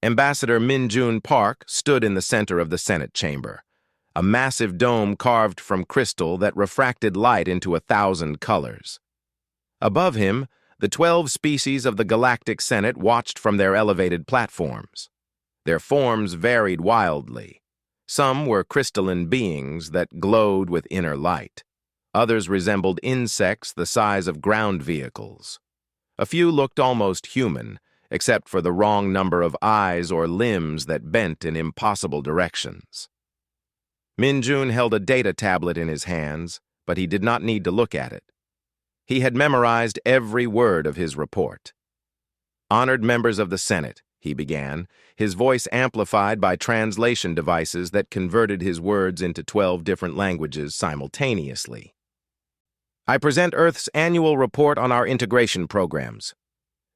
Ambassador Min-jun Park stood in the center of the Senate chamber, a massive dome carved from crystal that refracted light into 1,000 colors. Above him, the 12 species of the Galactic Senate watched from their elevated platforms. Their forms varied wildly. Some were crystalline beings that glowed with inner light. Others resembled insects the size of ground vehicles. A few looked almost human, except for the wrong number of eyes or limbs that bent in impossible directions. Min-jun held a data tablet in his hands, but he did not need to look at it. He had memorized every word of his report. "Honored members of the Senate," he began, his voice amplified by translation devices that converted his words into 12 different languages simultaneously. "I present Earth's annual report on our integration programs."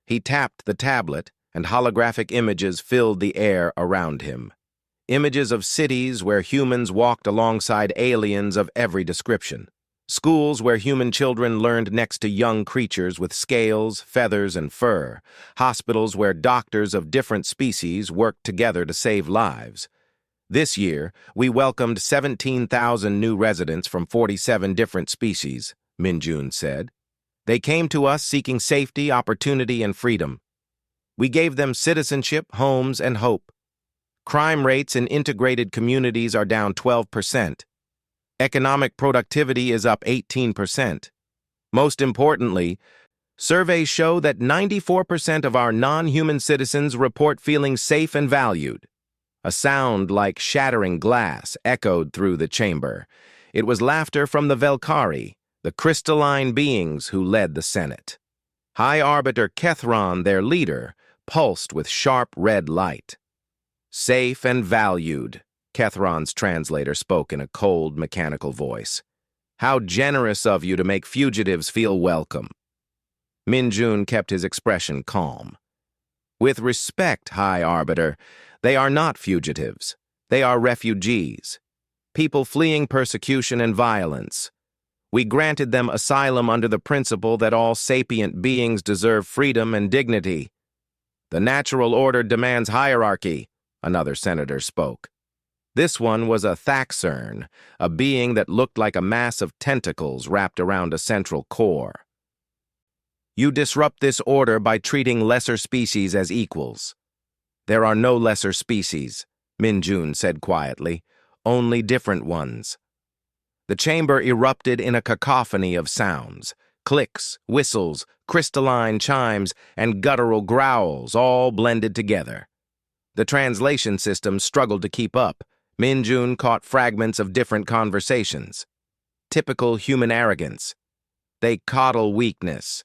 He tapped the tablet, and holographic images filled the air around him. Images of cities where humans walked alongside aliens of every description. Schools where human children learned next to young creatures with scales, feathers, and fur. Hospitals where doctors of different species worked together to save lives. This year, we welcomed 17,000 new residents from 47 different species, Min-jun said. They came to us seeking safety, opportunity, and freedom. We gave them citizenship, homes, and hope. Crime rates in integrated communities are down 12%. Economic productivity is up 18%. Most importantly, surveys show that 94% of our non-human citizens report feeling safe and valued. A sound like shattering glass echoed through the chamber. It was laughter from the Velkari, the crystalline beings who led the Senate. High Arbiter Kethron, their leader, pulsed with sharp red light. "Safe and valued," Kethron's translator spoke in a cold, mechanical voice. "How generous of you to make fugitives feel welcome." Min-jun kept his expression calm. "With respect, High Arbiter, they are not fugitives. They are refugees. People fleeing persecution and violence. We granted them asylum under the principle that all sapient beings deserve freedom and dignity. The natural order demands hierarchy," another senator spoke. This one was a Thaxern, a being that looked like a mass of tentacles wrapped around a central core. "You disrupt this order by treating lesser species as equals." "There are no lesser species," Min-jun said quietly, "only different ones." The chamber erupted in a cacophony of sounds, clicks, whistles, crystalline chimes, and guttural growls all blended together. The translation system struggled to keep up. Min-jun caught fragments of different conversations. Typical human arrogance. "They coddle weakness."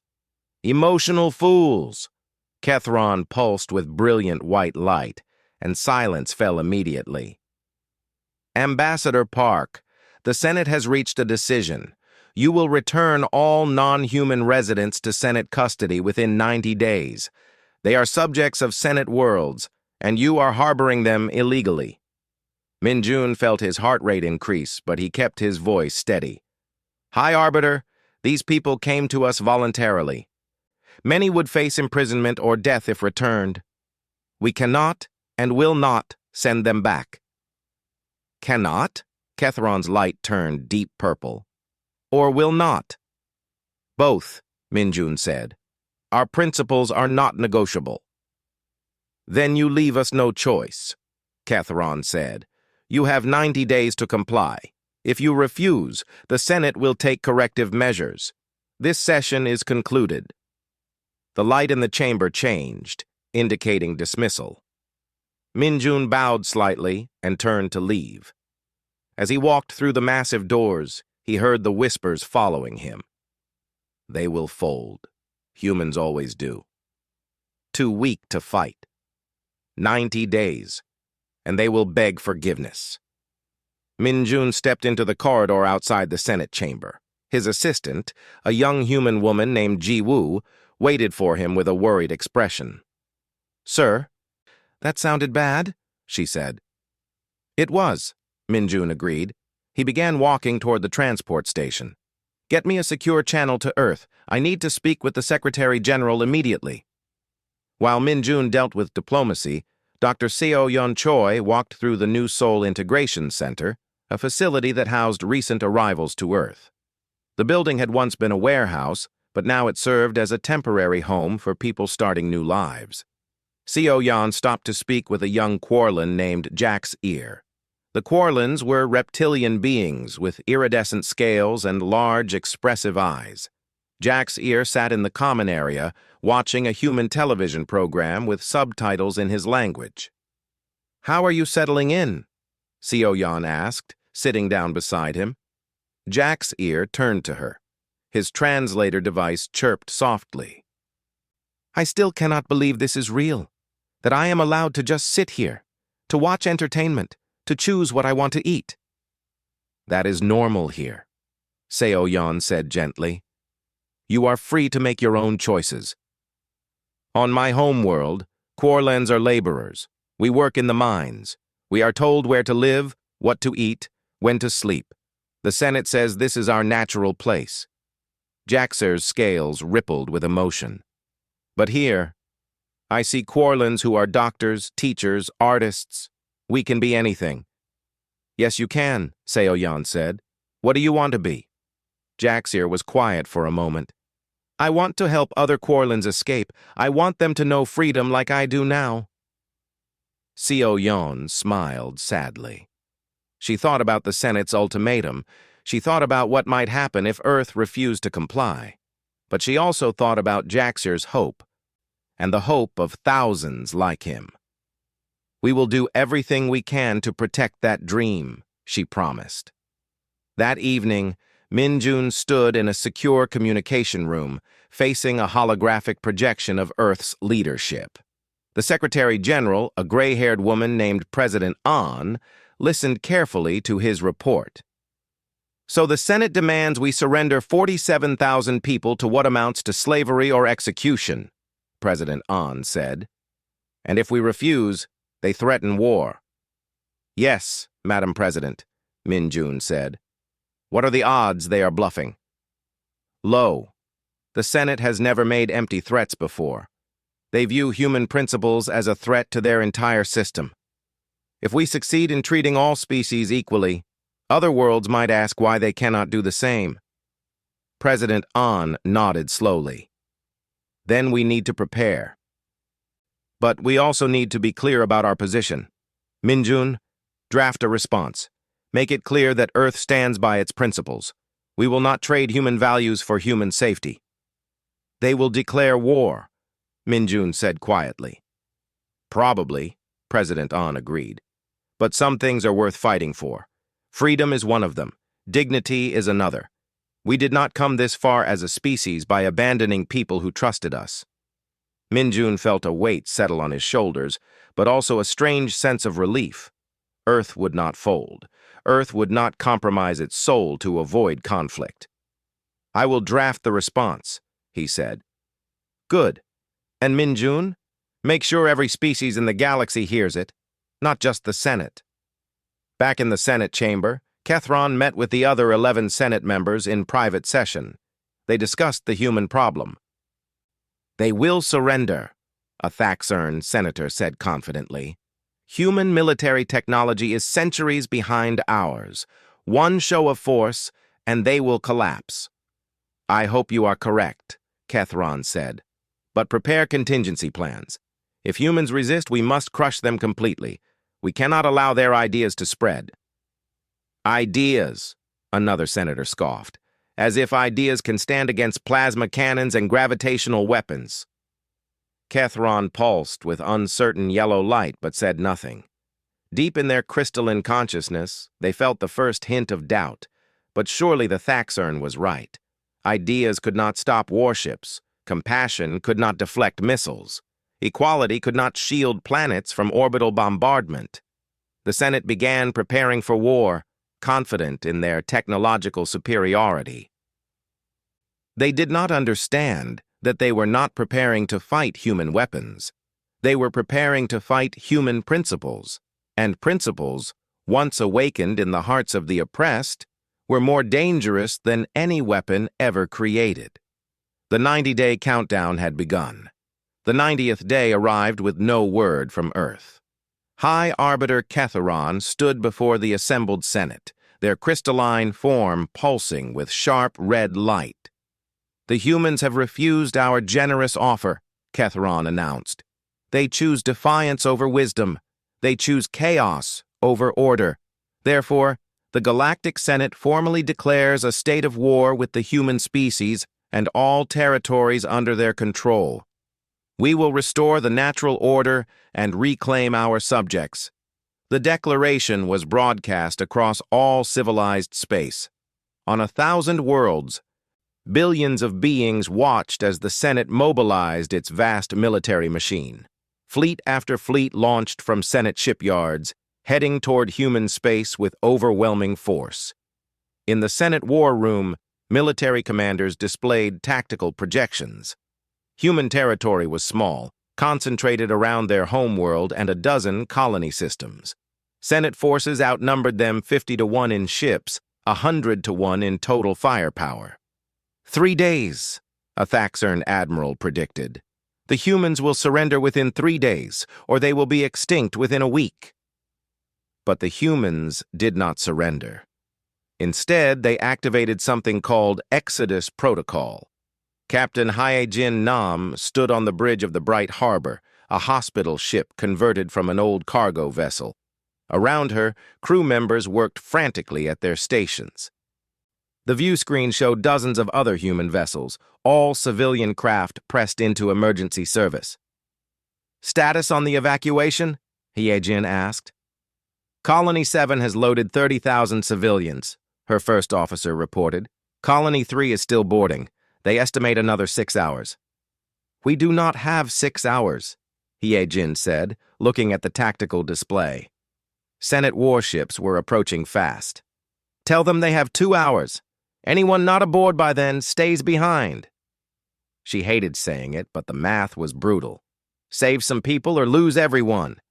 "Emotional fools." Kethron pulsed with brilliant white light, and silence fell immediately. "Ambassador Park, the Senate has reached a decision. You will return all non-human residents to Senate custody within 90 days. They are subjects of Senate worlds, and you are harboring them illegally." Min-jun felt his heart rate increase, but he kept his voice steady. "High Arbiter, these people came to us voluntarily. Many would face imprisonment or death if returned. We cannot and will not send them back." "Cannot?" Kethron's light turned deep purple. "Or will not?" "Both," Min-jun said. "Our principles are not negotiable." "Then you leave us no choice," Kethron said. "You have 90 days to comply. If you refuse, the Senate will take corrective measures. This session is concluded." The light in the chamber changed, indicating dismissal. Min-jun bowed slightly and turned to leave. As he walked through the massive doors, he heard the whispers following him. "They will fold. Humans always do. Too weak to fight. 90 days, and they will beg forgiveness." Min-jun stepped into the corridor outside the Senate chamber. His assistant, a young human woman named Ji-woo, waited for him with a worried expression. "Sir, that sounded bad," she said. "It was," Min-jun agreed. He began walking toward the transport station. "Get me a secure channel to Earth. I need to speak with the Secretary General immediately." While Min-jun dealt with diplomacy, Dr. Seo-Yeon Choi walked through the New Seoul Integration Center, a facility that housed recent arrivals to Earth. The building had once been a warehouse, but now it served as a temporary home for people starting new lives. Seo-Yeon stopped to speak with a young Quarlin named Jack's Ear. The Quarlins were reptilian beings with iridescent scales and large, expressive eyes. Jack's Ear sat in the common area, watching a human television program with subtitles in his language. "How are you settling in?" Seo-Yeon asked, sitting down beside him. Jack's Ear turned to her. His translator device chirped softly. "I still cannot believe this is real, that I am allowed to just sit here, to watch entertainment, to choose what I want to eat." "That is normal here," Seo-Yeon said gently. "You are free to make your own choices. On my home world, Quarlens are laborers. We work in the mines. We are told where to live, what to eat, when to sleep. The Senate says this is our natural place." Jaxer's scales rippled with emotion. "But here, I see Quarlens who are doctors, teachers, artists. We can be anything." "Yes, you can," Seo-Yeon said. "What do you want to be?" Jaxer was quiet for a moment. "I want to help other Quarlens escape. I want them to know freedom like I do now." Seo-Yeon smiled sadly. She thought about the Senate's ultimatum. She thought about what might happen if Earth refused to comply. But she also thought about Jaxer's hope, and the hope of thousands like him. "We will do everything we can to protect that dream," she promised. That evening, Min-Jun stood in a secure communication room, facing a holographic projection of Earth's leadership. The Secretary General, a gray-haired woman named President An, listened carefully to his report. "So the Senate demands we surrender 47,000 people to what amounts to slavery or execution," President An said. "And if we refuse, they threaten war." "Yes, Madam President," Min-Jun said. "What are the odds they are bluffing?" "Low. The Senate has never made empty threats before. They view human principles as a threat to their entire system. If we succeed in treating all species equally, other worlds might ask why they cannot do the same." President An nodded slowly. "Then we need to prepare. But we also need to be clear about our position. Min-Jun, draft a response. Make it clear that Earth stands by its principles. We will not trade human values for human safety." "They will declare war," Min-Jun said quietly. "Probably," President An agreed. "But some things are worth fighting for. Freedom is one of them. Dignity is another. We did not come this far as a species by abandoning people who trusted us." Min-Jun felt a weight settle on his shoulders, but also a strange sense of relief. Earth would not fold. Earth would not compromise its soul to avoid conflict. "I will draft the response," he said. "Good. And Min-Jun, make sure every species in the galaxy hears it, not just the Senate." Back in the Senate chamber, Kethron met with the other 11 Senate members in private session. They discussed the human problem. "They will surrender," a Thaxern senator said confidently. "Human military technology is centuries behind ours. One show of force, and they will collapse." "I hope you are correct," Kethron said. "But prepare contingency plans. If humans resist, we must crush them completely. We cannot allow their ideas to spread." "Ideas," another senator scoffed, "as if ideas can stand against plasma cannons and gravitational weapons." Kethron pulsed with uncertain yellow light but said nothing. Deep in their crystalline consciousness, they felt the first hint of doubt, but surely the Thaxern was right. Ideas could not stop warships. Compassion could not deflect missiles. Equality could not shield planets from orbital bombardment. The Senate began preparing for war, confident in their technological superiority. They did not understand that they were not preparing to fight human weapons. They were preparing to fight human principles, and principles, once awakened in the hearts of the oppressed, were more dangerous than any weapon ever created. The 90-day countdown had begun. The 90th day arrived with no word from Earth. High Arbiter Ketheron stood before the assembled Senate, their crystalline form pulsing with sharp red light. "The humans have refused our generous offer," Ketheron announced. "They choose defiance over wisdom. They choose chaos over order. Therefore, the Galactic Senate formally declares a state of war with the human species and all territories under their control. We will restore the natural order and reclaim our subjects." The declaration was broadcast across all civilized space. On 1,000 worlds, billions of beings watched as the Senate mobilized its vast military machine. Fleet after fleet launched from Senate shipyards, heading toward human space with overwhelming force. In the Senate war room, military commanders displayed tactical projections. Human territory was small, concentrated around their homeworld and a dozen colony systems. Senate forces outnumbered them 50-1 in ships, 100-1 in total firepower. 3 days, a Thaxern admiral predicted. The humans will surrender within 3 days, or they will be extinct within a week. But the humans did not surrender. Instead, they activated something called Exodus Protocol. Captain Hyejin Nam stood on the bridge of the Bright Harbor, a hospital ship converted from an old cargo vessel. Around her, crew members worked frantically at their stations. The view screen showed dozens of other human vessels, all civilian craft pressed into emergency service. "Status on the evacuation?" Hyejin asked. "Colony 7 has loaded 30,000 civilians," her first officer reported. "Colony 3 is still boarding. They estimate another 6 hours." "We do not have 6 hours," Hyejin said, looking at the tactical display. Senate warships were approaching fast. "Tell them they have 2 hours. Anyone not aboard by then stays behind." She hated saying it, but the math was brutal. Save some people or lose everyone.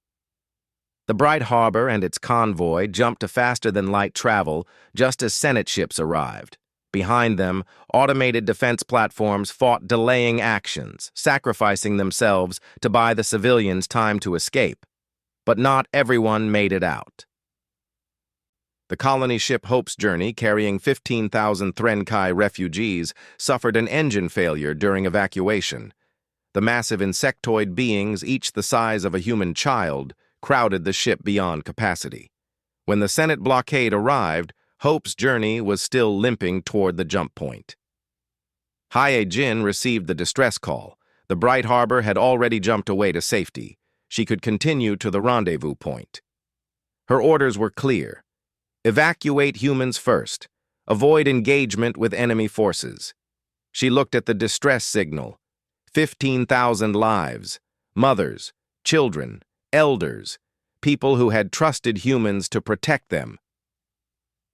The Bright Harbor and its convoy jumped to faster-than-light travel just as Senate ships arrived. Behind them, automated defense platforms fought delaying actions, sacrificing themselves to buy the civilians time to escape. But not everyone made it out. The colony ship Hope's Journey, carrying 15,000 Threnkai refugees, suffered an engine failure during evacuation. The massive insectoid beings, each the size of a human child, crowded the ship beyond capacity. When the Senate blockade arrived, Hope's Journey was still limping toward the jump point. Hyejin received the distress call. The Bright Harbor had already jumped away to safety. She could continue to the rendezvous point. Her orders were clear. Evacuate humans first. Avoid engagement with enemy forces. She looked at the distress signal. 15,000 lives. Mothers, children, elders, people who had trusted humans to protect them.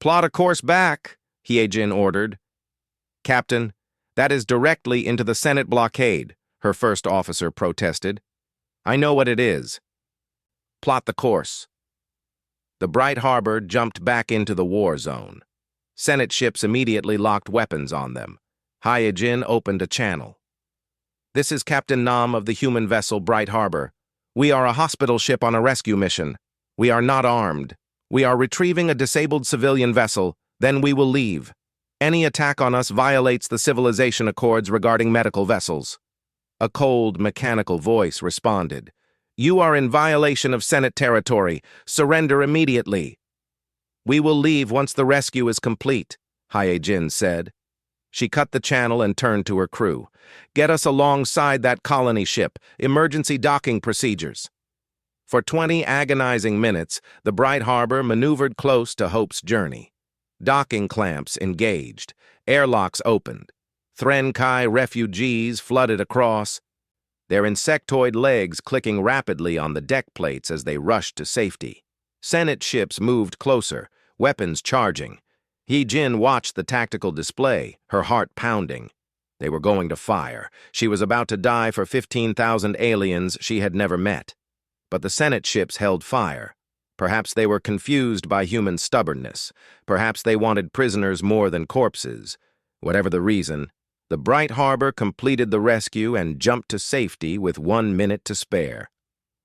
"Plot a course back," Hyejin ordered. "Captain, that is directly into the Senate blockade," her first officer protested. "I know what it is." "Plot the course." The Bright Harbor jumped back into the war zone. Senate ships immediately locked weapons on them. Hyejin opened a channel. "This is Captain Nam of the human vessel Bright Harbor. We are a hospital ship on a rescue mission. We are not armed. We are retrieving a disabled civilian vessel, then we will leave. Any attack on us violates the civilization accords regarding medical vessels." A cold, mechanical voice responded. "You are in violation of Senate territory. Surrender immediately." "We will leave once the rescue is complete," Hyejin said. She cut the channel and turned to her crew. "Get us alongside that colony ship. Emergency docking procedures." For 20 agonizing minutes, the Bright Harbor maneuvered close to Hope's Journey. Docking clamps engaged. Airlocks opened. Threnkai refugees flooded across, their insectoid legs clicking rapidly on the deck plates as they rushed to safety. Senate ships moved closer, weapons charging. Hyejin watched the tactical display, her heart pounding. They were going to fire. She was about to die for 15,000 aliens she had never met. But the Senate ships held fire. Perhaps they were confused by human stubbornness. Perhaps they wanted prisoners more than corpses. Whatever the reason, the Bright Harbor completed the rescue and jumped to safety with 1 minute to spare.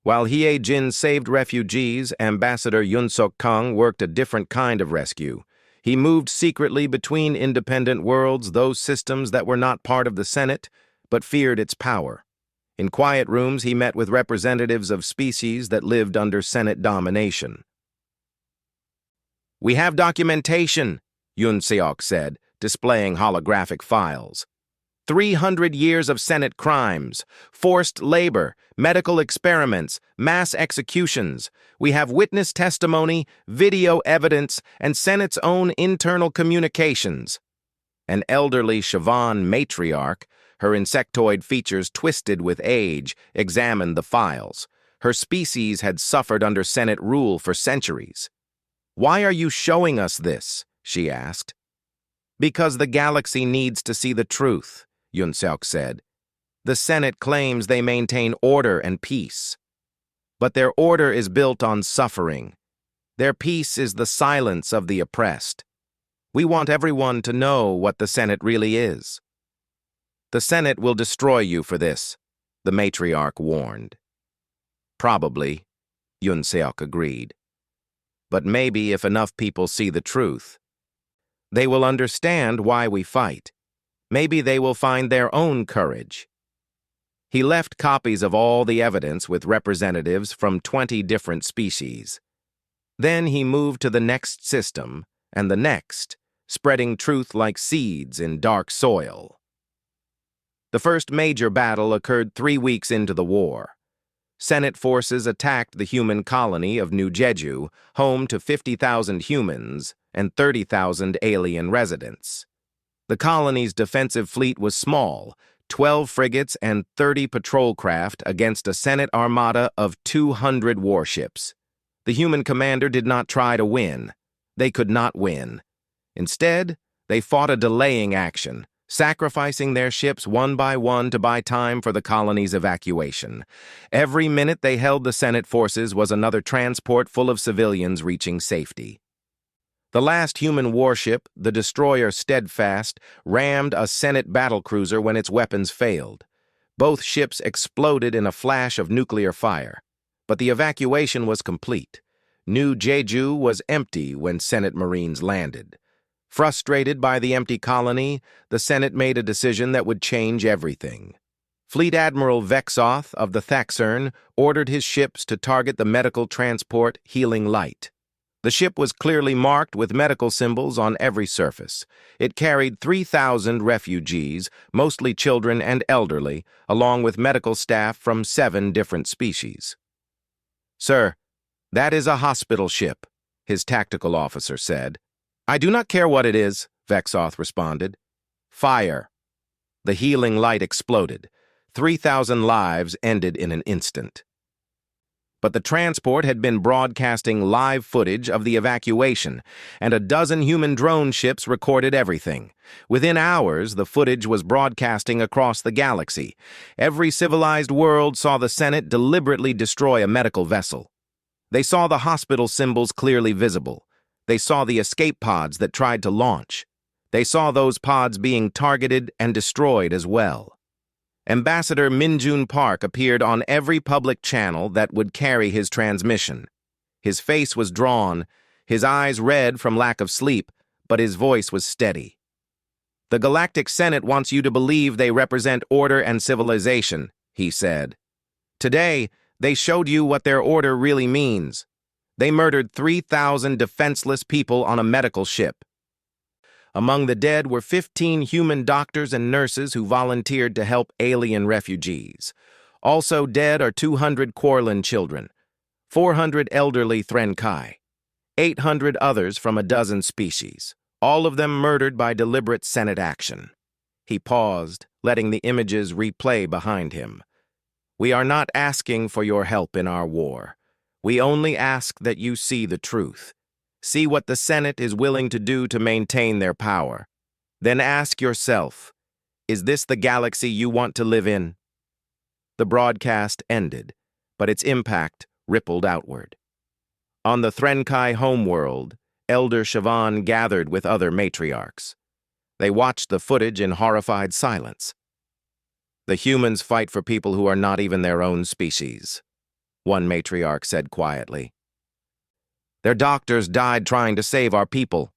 While Hye Jin saved refugees, Ambassador Yun Sok Kang worked a different kind of rescue. He moved secretly between independent worlds, those systems that were not part of the Senate, but feared its power. In quiet rooms, he met with representatives of species that lived under Senate domination. "We have documentation," Yun Seok said, displaying holographic files. 300 years of Senate crimes, forced labor, medical experiments, mass executions. We have witness testimony, video evidence, and Senate's own internal communications. An elderly Siobhan matriarch, her insectoid features twisted with age, examined the files. Her species had suffered under Senate rule for centuries. "Why are you showing us this?" she asked. "Because the galaxy needs to see the truth," Yun Seok said. "The Senate claims they maintain order and peace. But their order is built on suffering. Their peace is the silence of the oppressed. We want everyone to know what the Senate really is." "The Senate will destroy you for this," the matriarch warned. "Probably," Yun Seok agreed. "But maybe if enough people see the truth, they will understand why we fight. Maybe they will find their own courage." He left copies of all the evidence with representatives from 20 different species. Then he moved to the next system and the next, spreading truth like seeds in dark soil. The first major battle occurred 3 weeks into the war. Senate forces attacked the human colony of New Jeju, home to 50,000 humans and 30,000 alien residents. The colony's defensive fleet was small, 12 frigates and 30 patrol craft against a Senate armada of 200 warships. The human commander did not try to win. They could not win. Instead, they fought a delaying action, sacrificing their ships one by one to buy time for the colony's evacuation. Every minute they held the Senate forces was another transport full of civilians reaching safety. The last human warship, the destroyer Steadfast, rammed a Senate battlecruiser when its weapons failed. Both ships exploded in a flash of nuclear fire, but the evacuation was complete. New Jeju was empty when Senate Marines landed. Frustrated by the empty colony, the Senate made a decision that would change everything. Fleet Admiral Vexoth of the Thaxern ordered his ships to target the medical transport Healing Light. The ship was clearly marked with medical symbols on every surface. It carried 3,000 refugees, mostly children and elderly, along with medical staff from 7 different species. "Sir, that is a hospital ship," his tactical officer said. "I do not care what it is," Vexoth responded. "Fire." The Healing Light exploded. 3,000 lives ended in an instant. But the transport had been broadcasting live footage of the evacuation, and a dozen human drone ships recorded everything. Within hours, the footage was broadcasting across the galaxy. Every civilized world saw the Senate deliberately destroy a medical vessel. They saw the hospital symbols clearly visible. They saw the escape pods that tried to launch. They saw those pods being targeted and destroyed as well. Ambassador Minjun Park appeared on every public channel that would carry his transmission. His face was drawn, his eyes red from lack of sleep, but his voice was steady. "The Galactic Senate wants you to believe they represent order and civilization," he said. "Today, they showed you what their order really means. They murdered 3,000 defenseless people on a medical ship. Among the dead were 15 human doctors and nurses who volunteered to help alien refugees. Also dead are 200 Quarlin children, 400 elderly Threnkai, 800 others from a dozen species, all of them murdered by deliberate Senate action." He paused, letting the images replay behind him. "We are not asking for your help in our war. We only ask that you see the truth. See what the Senate is willing to do to maintain their power. Then ask yourself, is this the galaxy you want to live in?" The broadcast ended, but its impact rippled outward. On the Threnkai homeworld, Elder Siobhan gathered with other matriarchs. They watched the footage in horrified silence. "The humans fight for people who are not even their own species," one matriarch said quietly. Their doctors died trying to save our people.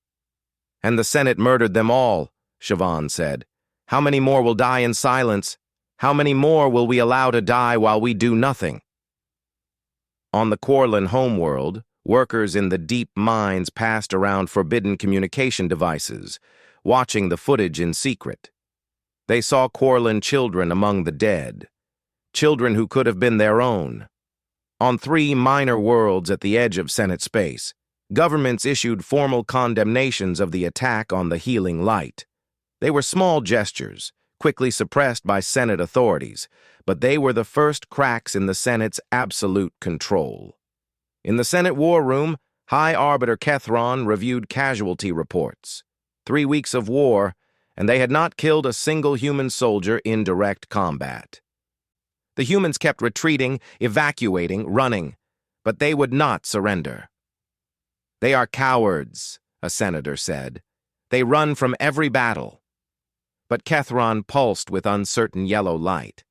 And the Senate murdered them all, Siobhan said. How many more will die in silence? How many more will we allow to die while we do nothing? On the Quarlin homeworld, workers in the deep mines passed around forbidden communication devices, watching the footage in secret. They saw Quarlin children among the dead, children who could have been their own. On 3 minor worlds at the edge of Senate space, governments issued formal condemnations of the attack on the healing light. They were small gestures, quickly suppressed by Senate authorities, but they were the first cracks in the Senate's absolute control. In the Senate War Room, High Arbiter Kethron reviewed casualty reports. 3 weeks of war, and they had not killed a single human soldier in direct combat. The humans kept retreating, evacuating, running, but they would not surrender. They are cowards, a senator said. They run from every battle. But Kethron pulsed with uncertain yellow light.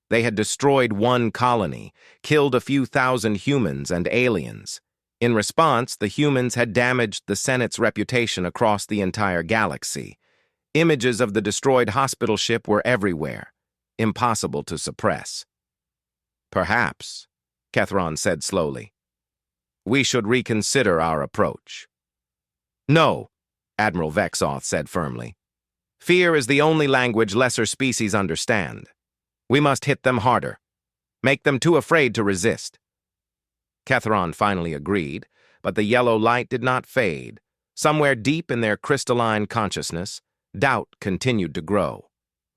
They had destroyed 1 colony, killed a few thousand humans and aliens. In response, the humans had damaged the Senate's reputation across the entire galaxy. Images of the destroyed hospital ship were everywhere, impossible to suppress. Perhaps, Kethron said slowly, we should reconsider our approach. No, Admiral Vexoth said firmly. Fear is the only language lesser species understand. We must hit them harder, make them too afraid to resist. Kethron finally agreed, but the yellow light did not fade. Somewhere deep in their crystalline consciousness, doubt continued to grow.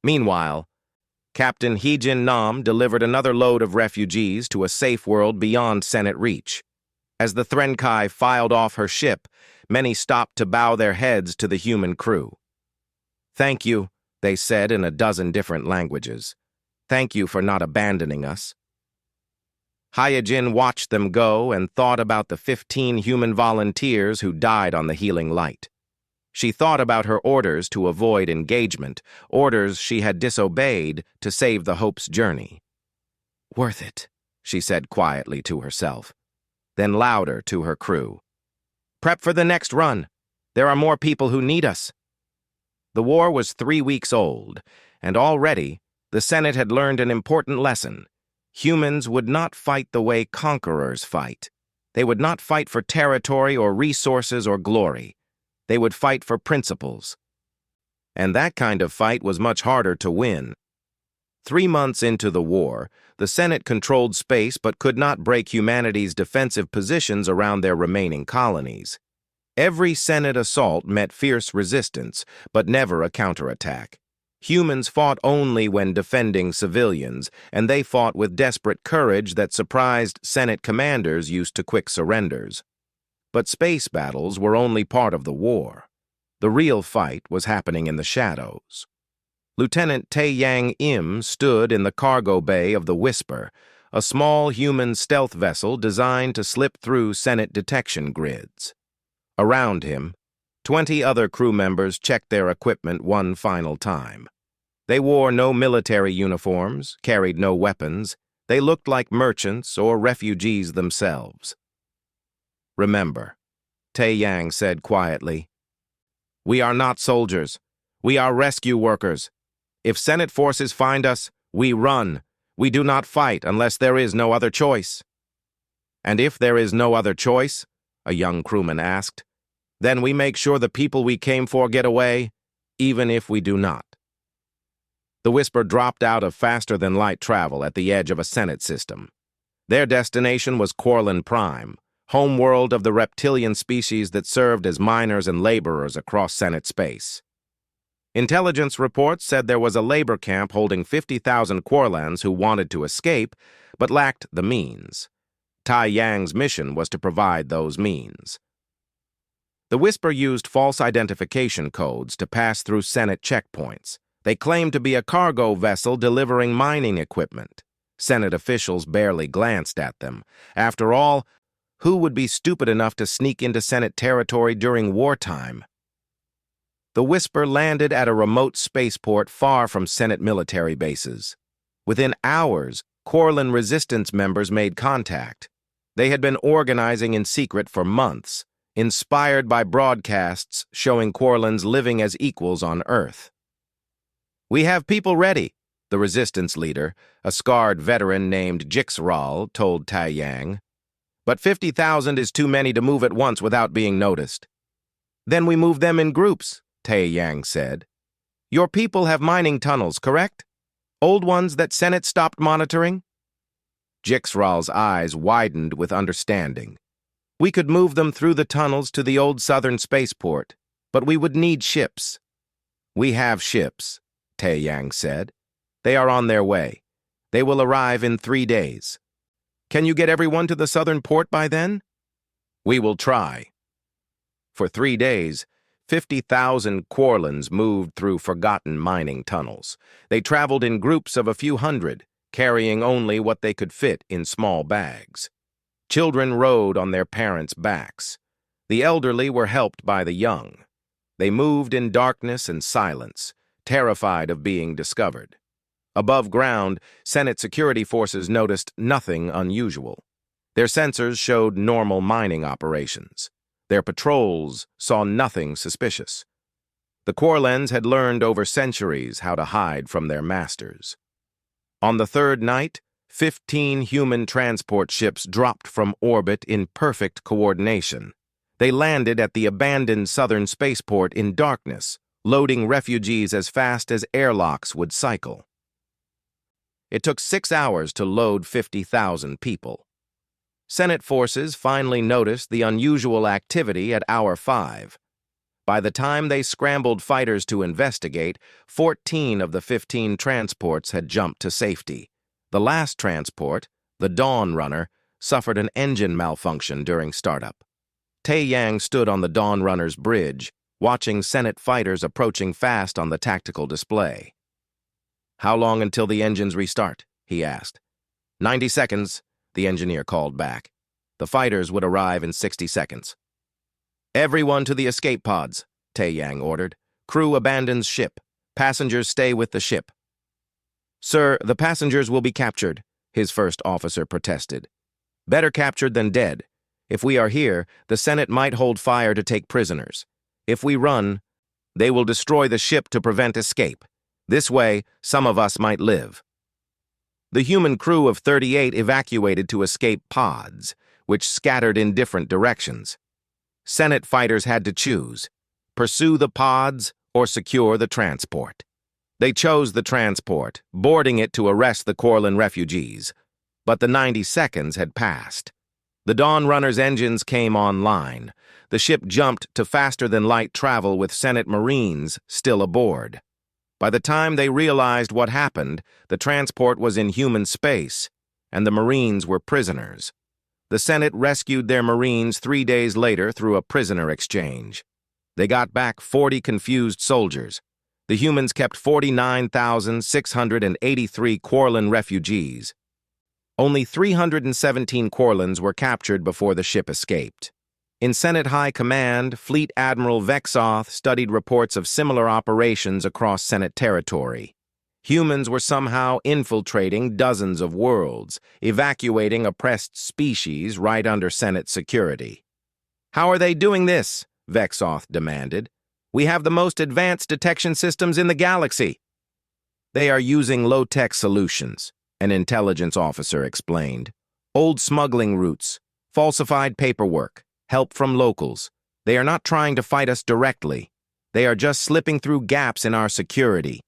Meanwhile, Captain Heejin Nam delivered another load of refugees to a safe world beyond Senate reach. As the Threnkai filed off her ship, many stopped to bow their heads to the human crew. Thank you, they said in a dozen different languages. Thank you for not abandoning us. Hyojin watched them go and thought about the 15 human volunteers who died on the healing light. She thought about her orders to avoid engagement, orders she had disobeyed to save the Hope's journey. Worth it, she said quietly to herself, then louder to her crew. Prep for the next run. There are more people who need us. The war was 3 weeks old, and already the Senate had learned an important lesson. Humans would not fight the way conquerors fight. They would not fight for territory or resources or glory. They would fight for principles. And that kind of fight was much harder to win. 3 months into the war, the Senate controlled space but could not break humanity's defensive positions around their remaining colonies. Every Senate assault met fierce resistance, but never a counterattack. Humans fought only when defending civilians, and they fought with desperate courage that surprised Senate commanders used to quick surrenders. But space battles were only part of the war. The real fight was happening in the shadows. Lieutenant Tae-Yang Im stood in the cargo bay of the Whisper, a small human stealth vessel designed to slip through Senate detection grids. Around him, 20 other crew members checked their equipment one final time. They wore no military uniforms, carried no weapons. They looked like merchants or refugees themselves. Remember, Tae-Yang said quietly, we are not soldiers. We are rescue workers. If Senate forces find us, we run. We do not fight unless there is no other choice. And if there is no other choice, a young crewman asked, then we make sure the people we came for get away, even if we do not. The Whisper dropped out of faster-than-light travel at the edge of a Senate system. Their destination was Quarlin Prime, homeworld of the reptilian species that served as miners and laborers across Senate space. Intelligence reports said there was a labor camp holding 50,000 Quarlans who wanted to escape, but lacked the means. Tai-Yang's mission was to provide those means. The Whisper used false identification codes to pass through Senate checkpoints. They claimed to be a cargo vessel delivering mining equipment. Senate officials barely glanced at them. After all, who would be stupid enough to sneak into Senate territory during wartime? The Whisper landed at a remote spaceport far from Senate military bases. Within hours, Corlin resistance members made contact. They had been organizing in secret for months, inspired by broadcasts showing Corlins living as equals on Earth. "We have people ready," the resistance leader, a scarred veteran named Jixral, told Tai Yang. "But 50,000 is too many to move at once without being noticed." "Then we move them in groups," Tai Yang said. "Your people have mining tunnels, correct? Old ones that Senate stopped monitoring?" Jixral's eyes widened with understanding. "We could move them through the tunnels to the old southern spaceport, but we would need ships." "We have ships," Tai Yang said. "They are on their way. They will arrive in 3 days. Can you get everyone to the southern port by then?" "We will try." For 3 days, 50,000 Corlins moved through forgotten mining tunnels. They traveled in groups of a few hundred, carrying only what they could fit in small bags. Children rode on their parents' backs. The elderly were helped by the young. They moved in darkness and silence, terrified of being discovered. Above ground, Senate security forces noticed nothing unusual. Their sensors showed normal mining operations. Their patrols saw nothing suspicious. The Corlins had learned over centuries how to hide from their masters. On the third night, 15 human transport ships dropped from orbit in perfect coordination. They landed at the abandoned southern spaceport in darkness, loading refugees as fast as airlocks would cycle. It took 6 hours to load 50,000 people. Senate forces finally noticed the unusual activity at hour 5. By the time they scrambled fighters to investigate, 14 of the 15 transports had jumped to safety. The last transport, the Dawn Runner, suffered an engine malfunction during startup. Tai Yang stood on the Dawn Runner's bridge, watching Senate fighters approaching fast on the tactical display. "How long until the engines restart?" he asked. 90 seconds, the engineer called back. The fighters would arrive in 60 seconds. "Everyone to the escape pods," Tai Yang ordered. "Crew abandons ship. Passengers stay with the ship." "Sir, the passengers will be captured," his first officer protested. "Better captured than dead. If we are here, the Senate might hold fire to take prisoners. If we run, they will destroy the ship to prevent escape. This way, some of us might live." The human crew of 38 evacuated to escape pods, which scattered in different directions. Senate fighters had to choose: pursue the pods or secure the transport. They chose the transport, boarding it to arrest the Corlin refugees. But the 90 seconds had passed. The Dawn Runner's engines came online. The ship jumped to faster-than-light travel with Senate Marines still aboard. By the time they realized what happened, the transport was in human space, and the Marines were prisoners. The Senate rescued their Marines 3 days later through a prisoner exchange. They got back 40 confused soldiers. The humans kept 49,683 Corlin refugees. Only 317 Corlins were captured before the ship escaped. In Senate High Command, Fleet Admiral Vexoth studied reports of similar operations across Senate territory. Humans were somehow infiltrating dozens of worlds, evacuating oppressed species right under Senate security. "How are they doing this?" Vexoth demanded. "We have the most advanced detection systems in the galaxy." "They are using low-tech solutions," an intelligence officer explained. "Old smuggling routes, falsified paperwork, help from locals. They are not trying to fight us directly. They are just slipping through gaps in our security."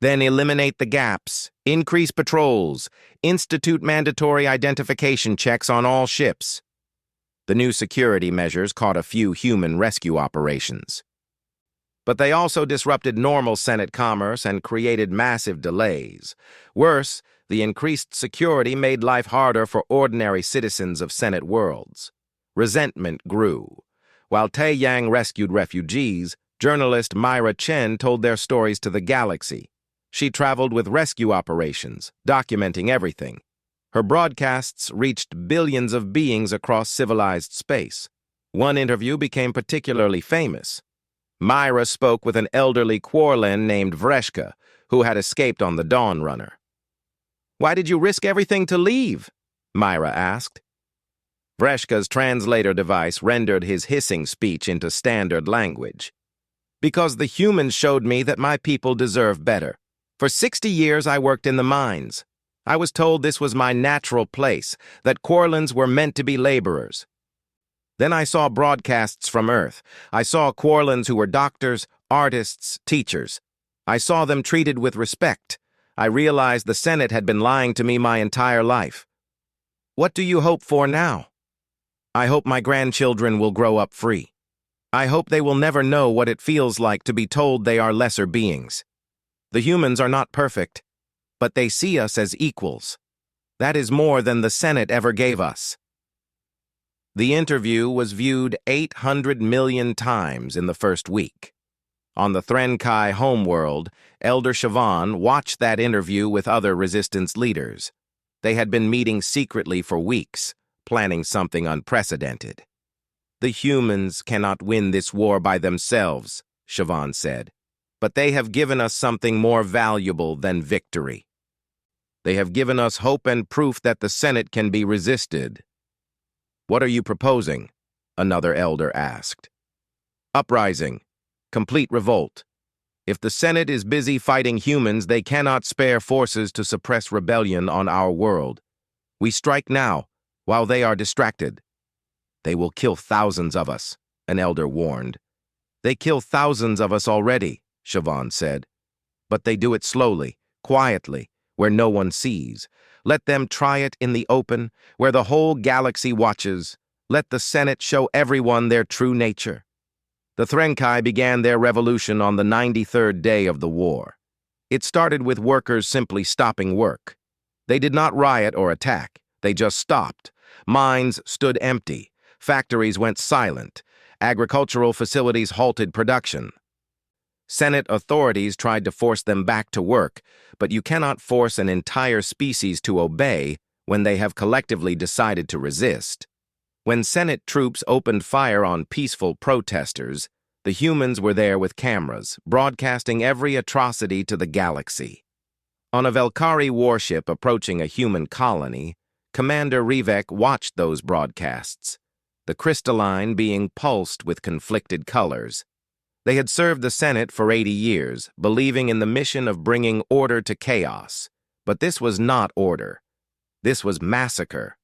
"Then eliminate the gaps, increase patrols, institute mandatory identification checks on all ships." The new security measures caught a few human rescue operations. But they also disrupted normal Senate commerce and created massive delays. Worse, the increased security made life harder for ordinary citizens of Senate worlds. Resentment grew. While Tai Yang rescued refugees, journalist Myra Chen told their stories to the galaxy. She traveled with rescue operations, documenting everything. Her broadcasts reached billions of beings across civilized space. One interview became particularly famous. Myra spoke with an elderly Quarlin named Vreshka, who had escaped on the Dawn Runner. Why did you risk everything to leave? Myra asked. Vreshka's translator device rendered his hissing speech into standard language. Because the humans showed me that my people deserve better. For 60 years I worked in the mines. I was told this was my natural place, that Quarlans were meant to be laborers. Then I saw broadcasts from Earth. I saw Quarlans who were doctors, artists, teachers. I saw them treated with respect. I realized the Senate had been lying to me my entire life. What do you hope for now? I hope my grandchildren will grow up free. I hope they will never know what it feels like to be told they are lesser beings. The humans are not perfect, but they see us as equals. That is more than the Senate ever gave us. The interview was viewed 800 million times in the first week. On the Threnkai homeworld, Elder Siobhan watched that interview with other resistance leaders. They had been meeting secretly for weeks, planning something unprecedented. The humans cannot win this war by themselves, Siobhan said, but they have given us something more valuable than victory. They have given us hope and proof that the Senate can be resisted. What are you proposing? Another elder asked. Uprising. Complete revolt. If the Senate is busy fighting humans, they cannot spare forces to suppress rebellion on our world. We strike now, while they are distracted. They will kill thousands of us, an elder warned. They kill thousands of us already, Siobhan said. But they do it slowly, quietly, where no one sees. Let them try it in the open, where the whole galaxy watches. Let the Senate show everyone their true nature. The Threnkai began their revolution on the 93rd day of the war. It started with workers simply stopping work. They did not riot or attack. They just stopped. Mines stood empty. Factories went silent. Agricultural facilities halted production. Senate authorities tried to force them back to work, but you cannot force an entire species to obey when they have collectively decided to resist. When Senate troops opened fire on peaceful protesters, the humans were there with cameras, broadcasting every atrocity to the galaxy. On a Velkari warship approaching a human colony, Commander Rivek watched those broadcasts, the crystalline being pulsed with conflicted colors. They had served the Senate for 80 years, believing in the mission of bringing order to chaos. But this was not order. This was massacre.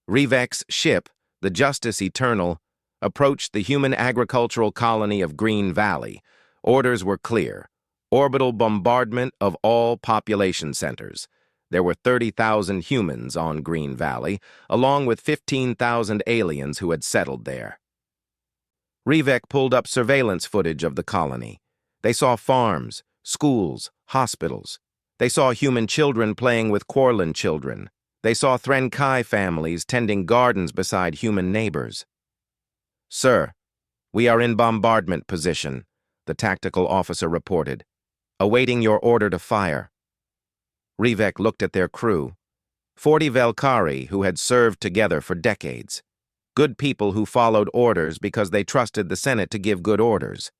Rivek's ship, the Justice Eternal, approached the human agricultural colony of Green Valley. Orders were clear. Orbital bombardment of all population centers. There were 30,000 humans on Green Valley, along with 15,000 aliens who had settled there. Rivek pulled up surveillance footage of the colony. They saw farms, schools, hospitals. They saw human children playing with Quarlan children. They saw Threnkai families tending gardens beside human neighbors. Sir, we are in bombardment position, the tactical officer reported, awaiting your order to fire. Rivek looked at their crew, 40 Velkari who had served together for decades. Good people who followed orders because they trusted the Senate to give good orders.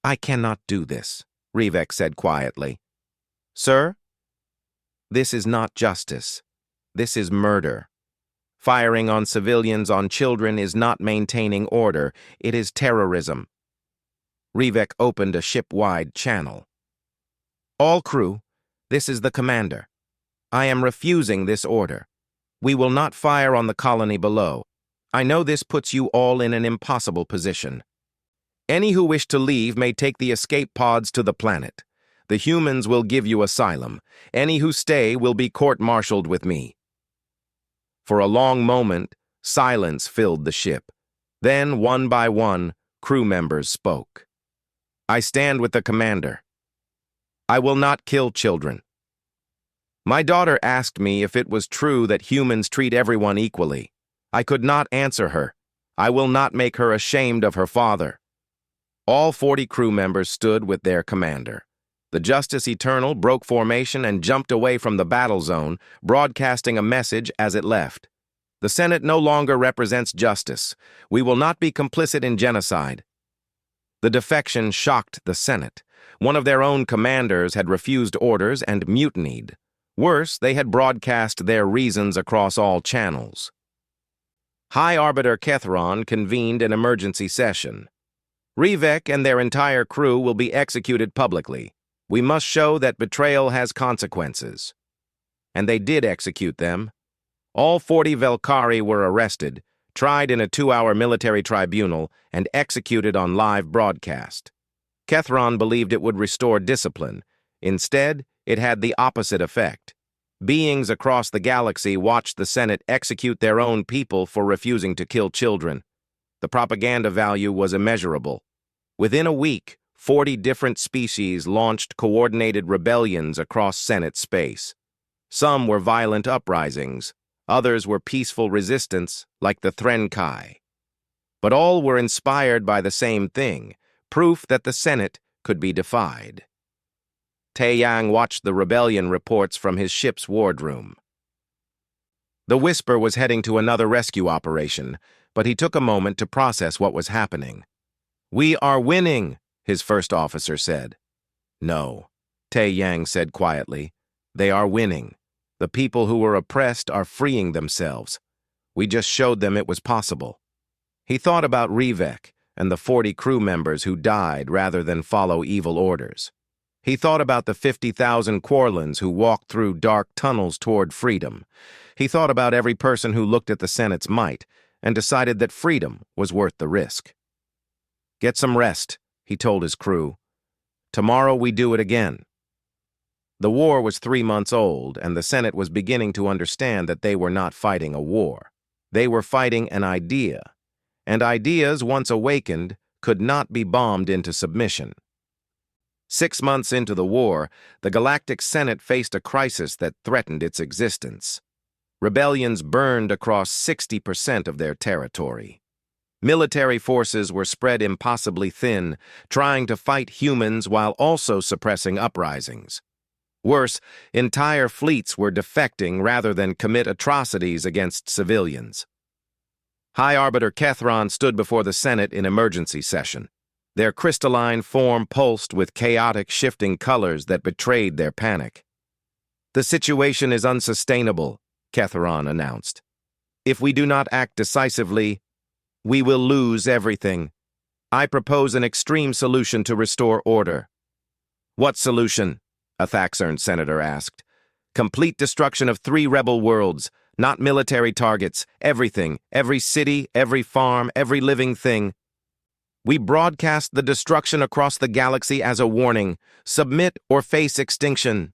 I cannot do this, Rivek said quietly. Sir? This is not justice. This is murder. Firing on civilians, on children, is not maintaining order. It is terrorism. Rivek opened a ship-wide channel. All crew, this is the commander. I am refusing this order. We will not fire on the colony below. I know this puts you all in an impossible position. Any who wish to leave may take the escape pods to the planet. The humans will give you asylum. Any who stay will be court-martialed with me. For a long moment, silence filled the ship. Then, one by one, crew members spoke. I stand with the commander. I will not kill children. My daughter asked me if it was true that humans treat everyone equally. I could not answer her. I will not make her ashamed of her father. All 40 crew members stood with their commander. The Justice Eternal broke formation and jumped away from the battle zone, broadcasting a message as it left. The Senate no longer represents justice. We will not be complicit in genocide. The defection shocked the Senate. One of their own commanders had refused orders and mutinied. Worse, they had broadcast their reasons across all channels. High Arbiter Kethron convened an emergency session. Revek and their entire crew will be executed publicly. We must show that betrayal has consequences. And they did execute them. All 40 Velkari were arrested, tried in a 2-hour military tribunal, and executed on live broadcast. Kethron believed it would restore discipline. Instead, it had the opposite effect. Beings across the galaxy watched the Senate execute their own people for refusing to kill children. The propaganda value was immeasurable. Within a week, 40 different species launched coordinated rebellions across Senate space. Some were violent uprisings, others were peaceful resistance, like the Threnkai. But all were inspired by the same thing, proof that the Senate could be defied. Taeyang watched the rebellion reports from his ship's wardroom. The Whisper was heading to another rescue operation, but he took a moment to process what was happening. "We are winning," his first officer said. "No," Taeyang said quietly. "They are winning. The people who were oppressed are freeing themselves. We just showed them it was possible." He thought about Revek and the 40 crew members who died rather than follow evil orders. He thought about the 50,000 Quarlans who walked through dark tunnels toward freedom. He thought about every person who looked at the Senate's might and decided that freedom was worth the risk. "Get some rest," he told his crew. "Tomorrow we do it again." The war was 3 months old, and the Senate was beginning to understand that they were not fighting a war. They were fighting an idea, and ideas, once awakened, could not be bombed into submission. 6 months into the war, the Galactic Senate faced a crisis that threatened its existence. Rebellions burned across 60% of their territory. Military forces were spread impossibly thin, trying to fight humans while also suppressing uprisings. Worse, entire fleets were defecting rather than commit atrocities against civilians. High Arbiter Kethron stood before the Senate in emergency session. Their crystalline form pulsed with chaotic, shifting colors that betrayed their panic. "The situation is unsustainable," Kethron announced. "If we do not act decisively, we will lose everything. I propose an extreme solution to restore order." "What solution?" a Thaxern senator asked. "Complete destruction of 3 rebel worlds, not military targets, everything, every city, every farm, every living thing. We broadcast the destruction across the galaxy as a warning. Submit or face extinction."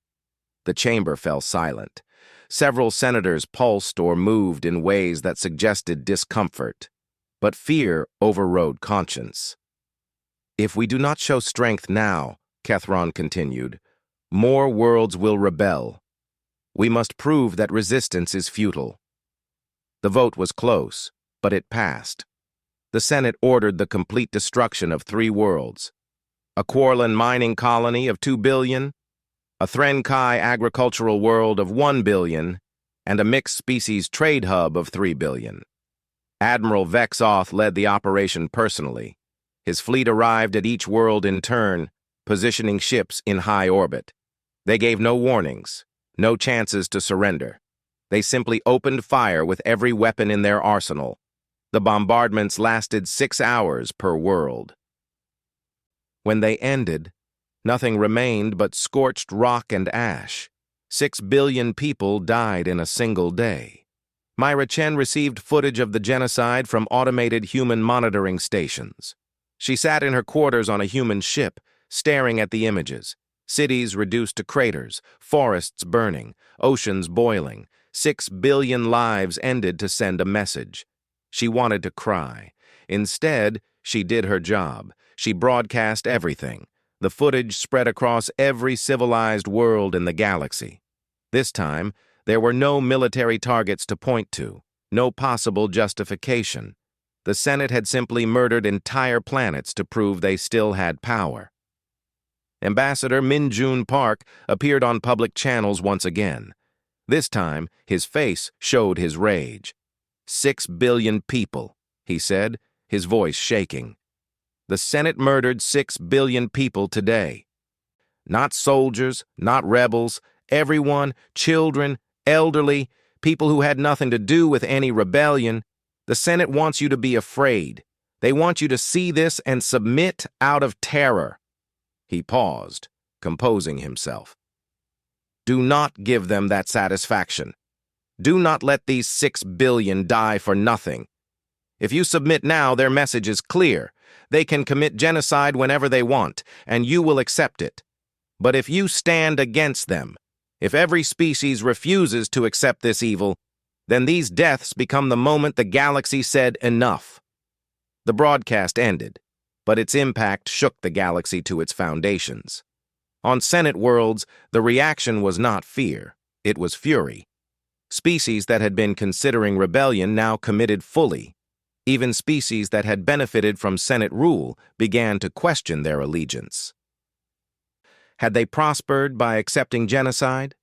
The chamber fell silent. Several senators pulsed or moved in ways that suggested discomfort. But fear overrode conscience. "If we do not show strength now," Kethron continued, "more worlds will rebel. We must prove that resistance is futile." The vote was close, but it passed. The Senate ordered the complete destruction of 3 worlds: a Quarlan mining colony of 2 billion, a Threnkai agricultural world of 1 billion, and a mixed-species trade hub of 3 billion. Admiral Vexoth led the operation personally. His fleet arrived at each world in turn, positioning ships in high orbit. They gave no warnings, no chances to surrender. They simply opened fire with every weapon in their arsenal. The bombardments lasted 6 hours per world. When they ended, nothing remained but scorched rock and ash. 6 billion people died in a single day. Myra Chen received footage of the genocide from automated human monitoring stations. She sat in her quarters on a human ship, staring at the images. Cities reduced to craters, forests burning, oceans boiling. 6 billion lives ended to send a message. She wanted to cry. Instead, she did her job. She broadcast everything. The footage spread across every civilized world in the galaxy. This time, there were no military targets to point to, no possible justification. The Senate had simply murdered entire planets to prove they still had power. Ambassador Min-Jun Park appeared on public channels once again. This time, his face showed his rage. 6 billion people, he said, his voice shaking. The Senate murdered 6 billion people today. Not soldiers, not rebels, Everyone, children, elderly, people who had nothing to do with any rebellion. The Senate wants you to be afraid. They want you to see this and submit out of terror." He paused, composing himself. "Do not give them that satisfaction. Do not let these 6 billion die for nothing. If you submit now, their message is clear. They can commit genocide whenever they want, and you will accept it. But if you stand against them, if every species refuses to accept this evil, then these deaths become the moment the galaxy said enough." The broadcast ended, but its impact shook the galaxy to its foundations. On Senate worlds, the reaction was not fear, it was fury. Species that had been considering rebellion now committed fully. Even species that had benefited from Senate rule began to question their allegiance. Had they prospered by accepting genocide?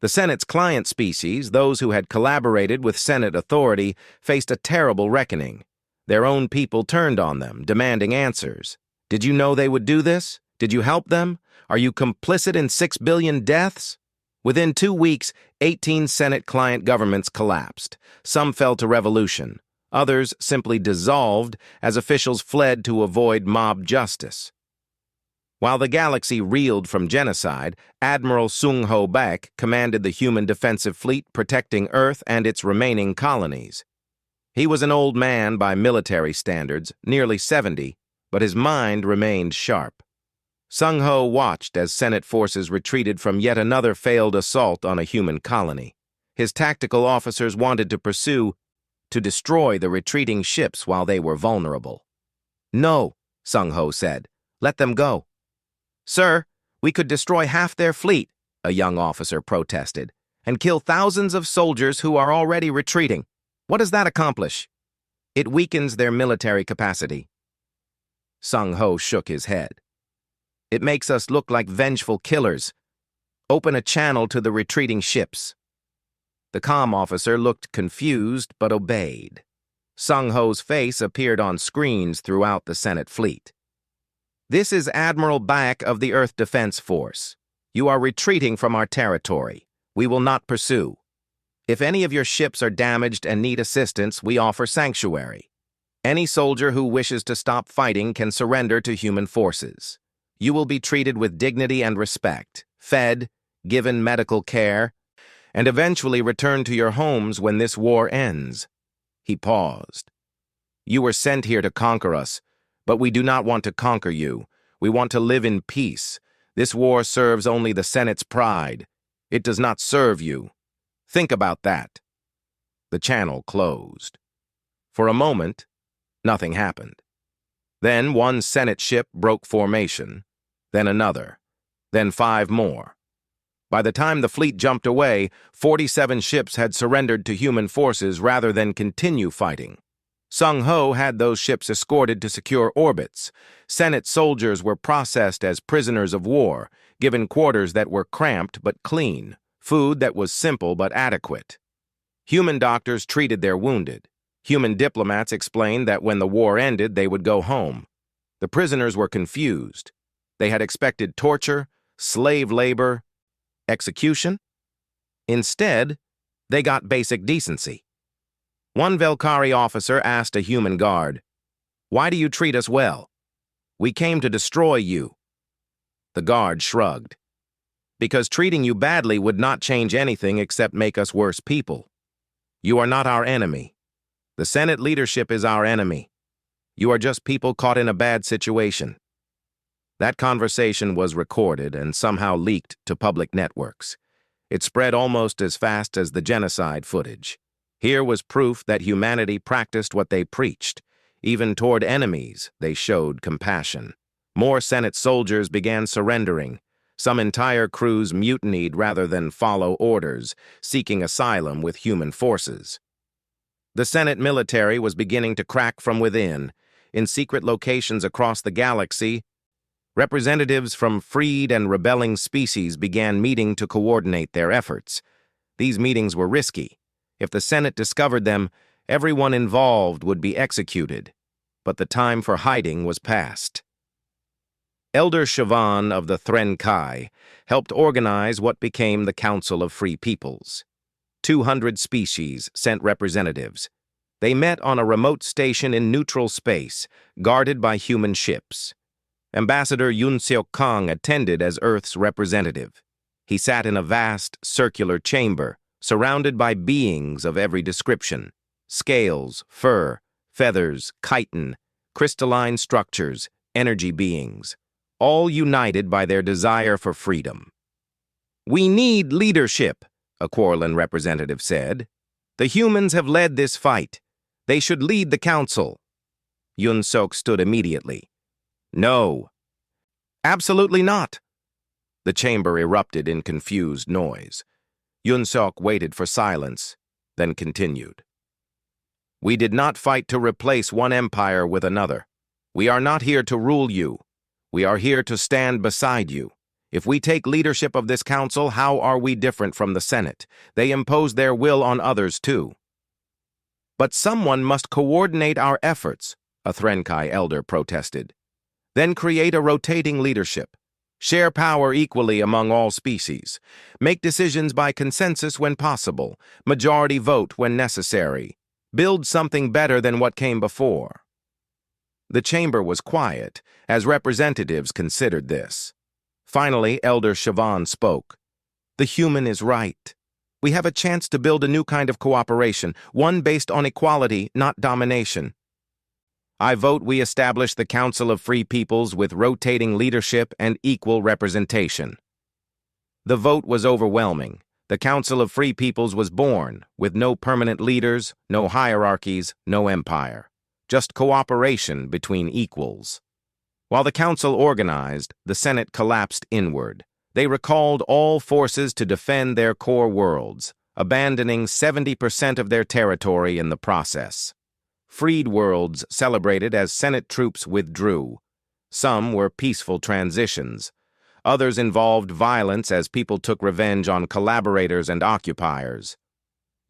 The Senate's client species, those who had collaborated with Senate authority, faced a terrible reckoning. Their own people turned on them, demanding answers. Did you know they would do this? Did you help them? Are you complicit in 6 billion deaths? Within 2 weeks, 18 Senate client governments collapsed. Some fell to revolution. Others simply dissolved as officials fled to avoid mob justice. While the galaxy reeled from genocide, Admiral Sung Ho Baek commanded the human defensive fleet protecting Earth and its remaining colonies. He was an old man by military standards, nearly 70, but his mind remained sharp. Sung Ho watched as Senate forces retreated from yet another failed assault on a human colony. His tactical officers wanted to destroy the retreating ships while they were vulnerable. "No," Sung Ho said. "Let them go." "Sir, we could destroy half their fleet," a young officer protested, "and kill thousands of soldiers who are already retreating. What does that accomplish?" "It weakens their military capacity." Sung Ho shook his head. "It makes us look like vengeful killers. Open a channel to the retreating ships." The comm officer looked confused but obeyed. Sung Ho's face appeared on screens throughout the Senate fleet. "This is Admiral Baek of the Earth Defense Force. You are retreating from our territory. We will not pursue. If any of your ships are damaged and need assistance, we offer sanctuary. Any soldier who wishes to stop fighting can surrender to human forces. You will be treated with dignity and respect, fed, given medical care, and eventually return to your homes when this war ends." He paused. "You were sent here to conquer us, but we do not want to conquer you. We want to live in peace. This war serves only the Senate's pride. It does not serve you. Think about that." The channel closed. For a moment, nothing happened. Then one Senate ship broke formation, then another, then 5 more. By the time the fleet jumped away, 47 ships had surrendered to human forces rather than continue fighting. Sung Ho had those ships escorted to secure orbits. Senate soldiers were processed as prisoners of war, given quarters that were cramped but clean, food that was simple but adequate. Human doctors treated their wounded. Human diplomats explained that when the war ended, they would go home. The prisoners were confused. They had expected torture, slave labor, execution. Instead, they got basic decency. One Velkari officer asked a human guard, "Why do you treat us well?" "We came to destroy you." The guard shrugged. "Because treating you badly would not change anything except make us worse people. You are not our enemy. The Senate leadership is our enemy. You are just people caught in a bad situation." That conversation was recorded and somehow leaked to public networks. It spread almost as fast as the genocide footage. Here was proof that humanity practiced what they preached. Even toward enemies, they showed compassion. More Senate soldiers began surrendering. Some entire crews mutinied rather than follow orders, seeking asylum with human forces. The Senate military was beginning to crack from within. In secret locations across the galaxy, representatives from freed and rebelling species began meeting to coordinate their efforts. These meetings were risky. If the Senate discovered them, everyone involved would be executed. But the time for hiding was past. Elder Siobhan of the Threnkai helped organize what became the Council of Free Peoples. 200 species sent representatives. They met on a remote station in neutral space, guarded by human ships. Ambassador Yun Seok Kang attended as Earth's representative. He sat in a vast, circular chamber, surrounded by beings of every description: scales, fur, feathers, chitin, crystalline structures, energy beings, all united by their desire for freedom. "We need leadership," a Quarlin representative said. "The humans have led this fight. They should lead the council." Yun Sok stood immediately. "No." "Absolutely not." The chamber erupted in confused noise. Yun Sok waited for silence, then continued. "We did not fight to replace one empire with another. We are not here to rule you. We are here to stand beside you. If we take leadership of this council, how are we different from the Senate? They impose their will on others too." "But someone must coordinate our efforts," a Threnkai elder protested. "Then create a rotating leadership. Share power equally among all species. Make decisions by consensus when possible. Majority vote when necessary. Build something better than what came before." The chamber was quiet as representatives considered this. Finally, Elder Siobhan spoke. "The human is right. We have a chance to build a new kind of cooperation, one based on equality, not domination. I vote we establish the Council of Free Peoples with rotating leadership and equal representation." The vote was overwhelming. The Council of Free Peoples was born, with no permanent leaders, no hierarchies, no empire. Just cooperation between equals. While the council organized, the Senate collapsed inward. They recalled all forces to defend their core worlds, abandoning 70% of their territory in the process. Freed worlds celebrated as Senate troops withdrew. Some were peaceful transitions. Others involved violence as people took revenge on collaborators and occupiers.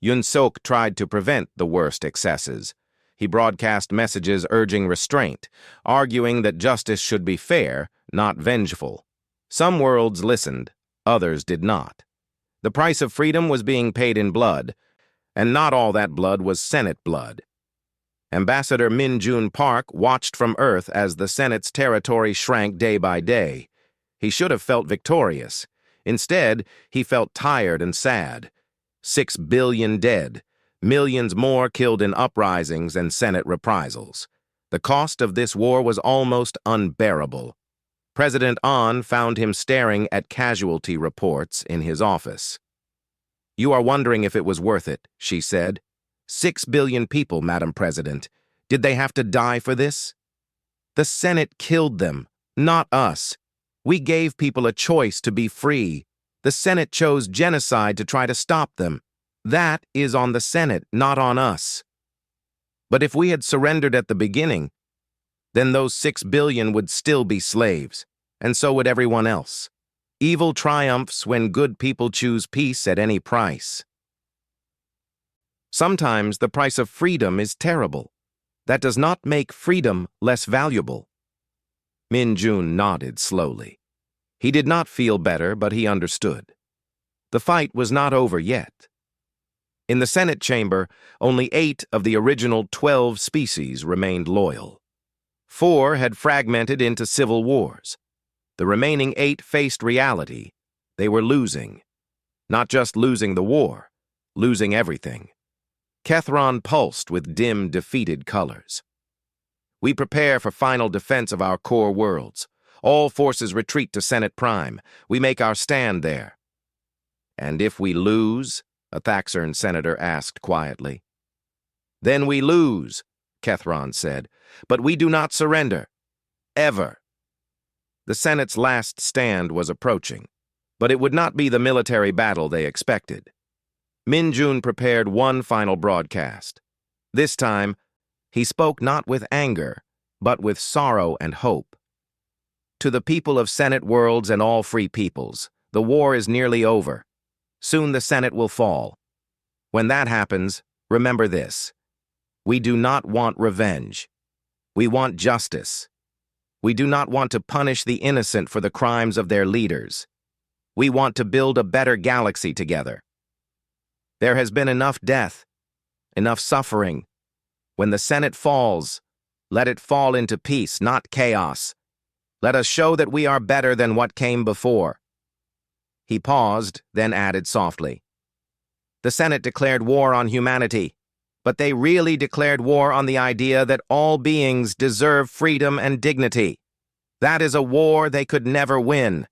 Yun Sok tried to prevent the worst excesses. He broadcast messages urging restraint, arguing that justice should be fair, not vengeful. Some worlds listened, others did not. The price of freedom was being paid in blood, and not all that blood was Senate blood. Ambassador Min Jun Park watched from Earth as the Senate's territory shrank day by day. He should have felt victorious. Instead, he felt tired and sad. 6 billion dead. Millions more killed in uprisings and Senate reprisals. The cost of this war was almost unbearable. President An found him staring at casualty reports in his office. "You are wondering if it was worth it," she said. 6 billion people, Madam President. Did they have to die for this? The Senate killed them, not us. We gave people a choice to be free. The Senate chose genocide to try to stop them. That is on the Senate, not on us. But if we had surrendered at the beginning, then those 6 billion would still be slaves, and so would everyone else. Evil triumphs when good people choose peace at any price. Sometimes the price of freedom is terrible. That does not make freedom less valuable." Min Jun nodded slowly. He did not feel better, but he understood. The fight was not over yet. In the Senate chamber, only 8 of the original 12 species remained loyal. 4 had fragmented into civil wars. The remaining 8 faced reality. They were losing. Not just losing the war, losing everything. Kethron pulsed with dim, defeated colors. "We prepare for final defense of our core worlds. All forces retreat to Senate Prime. We make our stand there." "And if we lose?" a Thaxern senator asked quietly. "Then we lose," Kethron said. "But we do not surrender. Ever." The Senate's last stand was approaching, but it would not be the military battle they expected. Min Jun prepared one final broadcast. This time, he spoke not with anger, but with sorrow and hope. "To the people of Senate worlds and all free peoples, the war is nearly over. Soon the Senate will fall. When that happens, remember this. We do not want revenge. We want justice. We do not want to punish the innocent for the crimes of their leaders. We want to build a better galaxy together. There has been enough death, enough suffering. When the Senate falls, let it fall into peace, not chaos. Let us show that we are better than what came before." He paused, then added softly, "The Senate declared war on humanity, but they really declared war on the idea that all beings deserve freedom and dignity. That is a war they could never win,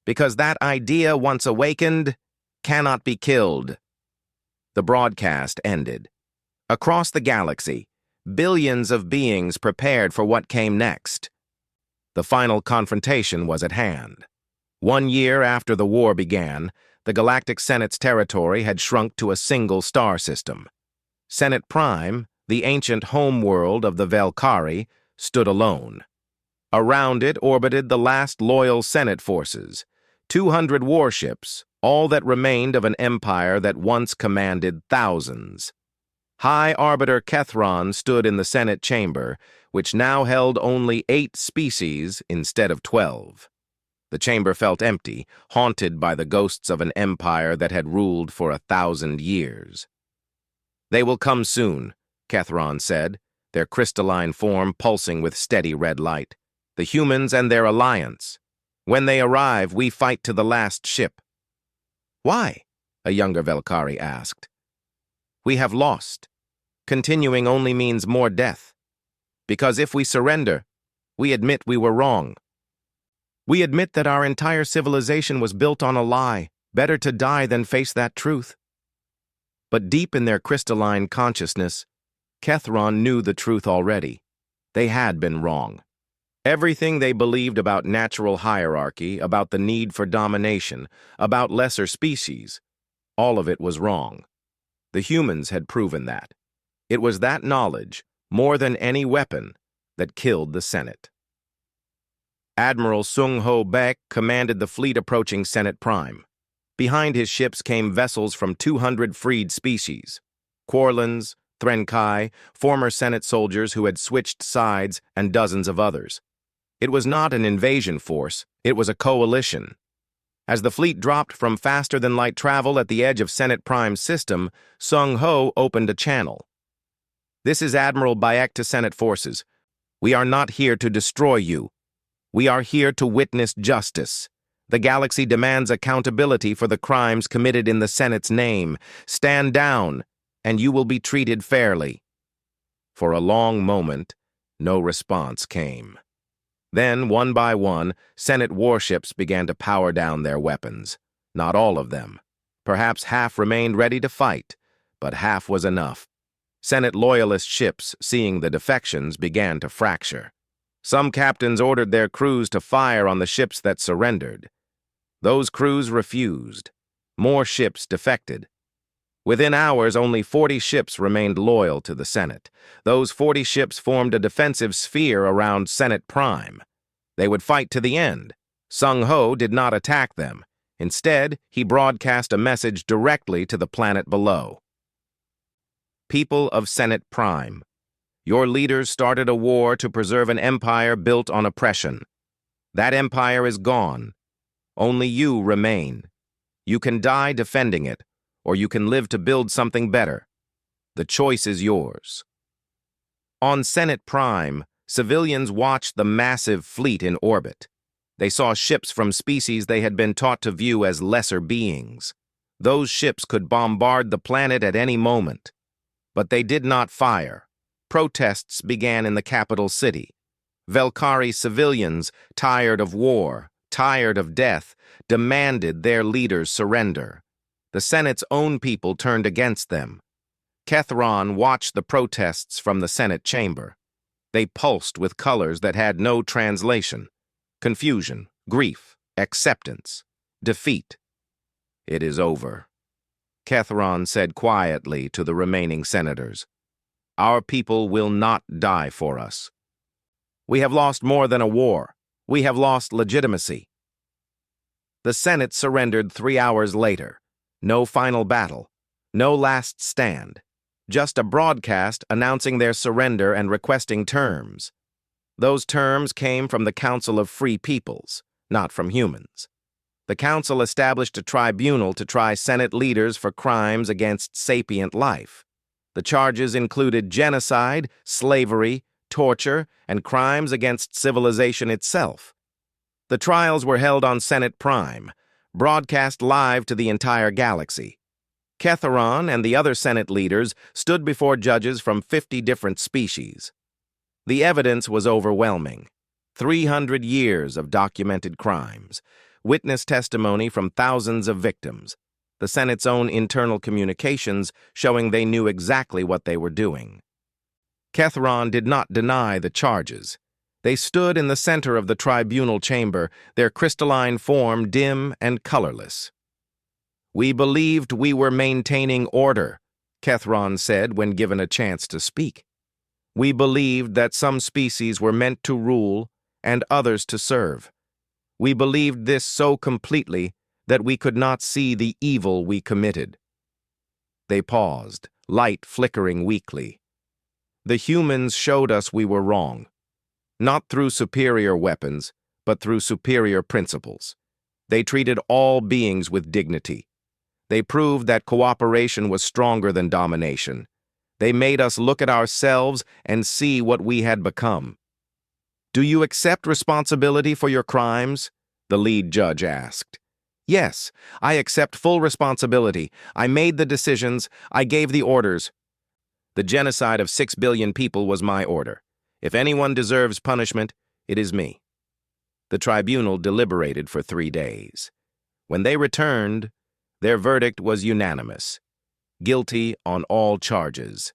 because that idea, once awakened, cannot be killed." The broadcast ended. Across the galaxy, billions of beings prepared for what came next. The final confrontation was at hand. 1 year after the war began, the Galactic Senate's territory had shrunk to a single star system. Senate Prime, the ancient homeworld of the Velkari, stood alone. Around it orbited the last loyal Senate forces, 200 warships, all that remained of an empire that once commanded thousands. High Arbiter Kethron stood in the Senate chamber, which now held only 8 species instead of 12. The chamber felt empty, haunted by the ghosts of an empire that had ruled for 1,000 years. "They will come soon," Kethron said, their crystalline form pulsing with steady red light. "The humans and their alliance. When they arrive, we fight to the last ship." "Why?" a younger Velkari asked. "We have lost. Continuing only means more death. Because if we surrender, we admit we were wrong. We admit that our entire civilization was built on a lie. Better to die than face that truth." But deep in their crystalline consciousness, Kethron knew the truth already. They had been wrong. Everything they believed about natural hierarchy, about the need for domination, about lesser species, all of it was wrong. The humans had proven that. It was that knowledge, more than any weapon, that killed the Senate. Admiral Sung Ho Baek commanded the fleet approaching Senate Prime. Behind his ships came vessels from 200 freed species. Quarlans, Threnkai, former Senate soldiers who had switched sides, and dozens of others. It was not an invasion force, it was a coalition. As the fleet dropped from faster-than-light travel at the edge of Senate Prime's system, Sung Ho opened a channel. "This is Admiral Baek to Senate forces. We are not here to destroy you. We are here to witness justice. The galaxy demands accountability for the crimes committed in the Senate's name. Stand down, and you will be treated fairly." For a long moment, no response came. Then, one by one, Senate warships began to power down their weapons. Not all of them. Perhaps half remained ready to fight, but half was enough. Senate loyalist ships, seeing the defections, began to fracture. Some captains ordered their crews to fire on the ships that surrendered. Those crews refused. More ships defected. Within hours, only 40 ships remained loyal to the Senate. Those 40 ships formed a defensive sphere around Senate Prime. They would fight to the end. Sung Ho did not attack them. Instead, he broadcast a message directly to the planet below. "People of Senate Prime, your leaders started a war to preserve an empire built on oppression. That empire is gone. Only you remain. You can die defending it, or you can live to build something better. The choice is yours." On Senate Prime, civilians watched the massive fleet in orbit. They saw ships from species they had been taught to view as lesser beings. Those ships could bombard the planet at any moment. But they did not fire. Protests began in the capital city. Velkari civilians, tired of war, tired of death, demanded their leaders surrender. The Senate's own people turned against them. Kethron watched the protests from the Senate chamber. They pulsed with colors that had no translation. Confusion, grief, acceptance, defeat. "It is over," Kethron said quietly to the remaining senators. "Our people will not die for us. We have lost more than a war. We have lost legitimacy." The Senate surrendered 3 hours later. No final battle. No last stand. Just a broadcast announcing their surrender and requesting terms. Those terms came from the Council of Free Peoples, not from humans. The council established a tribunal to try Senate leaders for crimes against sapient life. The charges included genocide, slavery, torture, and crimes against civilization itself. The trials were held on Senate Prime, broadcast live to the entire galaxy. Ketharon and the other Senate leaders stood before judges from 50 different species. The evidence was overwhelming. 300 years of documented crimes, witness testimony from thousands of victims, the Senate's own internal communications showing they knew exactly what they were doing. Ketharon did not deny the charges. They stood in the center of the tribunal chamber, their crystalline form dim and colorless. "We believed we were maintaining order," Ketharon said when given a chance to speak. "We believed that some species were meant to rule and others to serve. We believed this so completely that we could not see the evil we committed." They paused, light flickering weakly. "The humans showed us we were wrong. Not through superior weapons, but through superior principles. They treated all beings with dignity. They proved that cooperation was stronger than domination. They made us look at ourselves and see what we had become." "Do you accept responsibility for your crimes?" the lead judge asked. "Yes, I accept full responsibility. I made the decisions. I gave the orders. The genocide of 6 billion people was my order. If anyone deserves punishment, it is me." The tribunal deliberated for 3 days. When they returned, their verdict was unanimous. Guilty on all charges.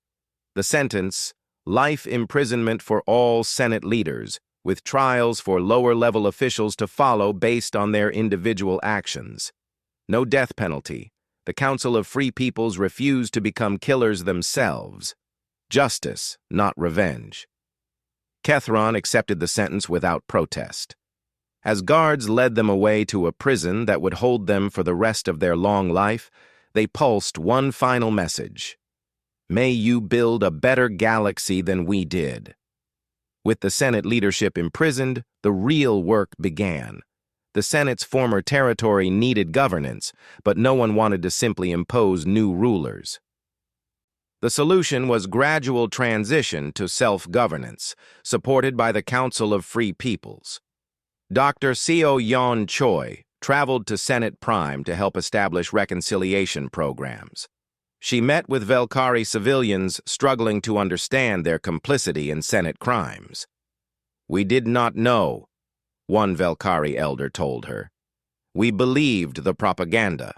The sentence, life imprisonment for all Senate leaders, with trials for lower-level officials to follow based on their individual actions. No death penalty. The Council of Free Peoples refused to become killers themselves. Justice, not revenge. Ketharon accepted the sentence without protest. As guards led them away to a prison that would hold them for the rest of their long life, they pulsed one final message. "May you build a better galaxy than we did." With the Senate leadership imprisoned, the real work began. The Senate's former territory needed governance, but no one wanted to simply impose new rulers. The solution was gradual transition to self-governance, supported by the Council of Free Peoples. Dr. Seo Yeon Choi traveled to Senate Prime to help establish reconciliation programs. She met with Velkari civilians struggling to understand their complicity in Senate crimes. "We did not know," one Velkari elder told her. "We believed the propaganda.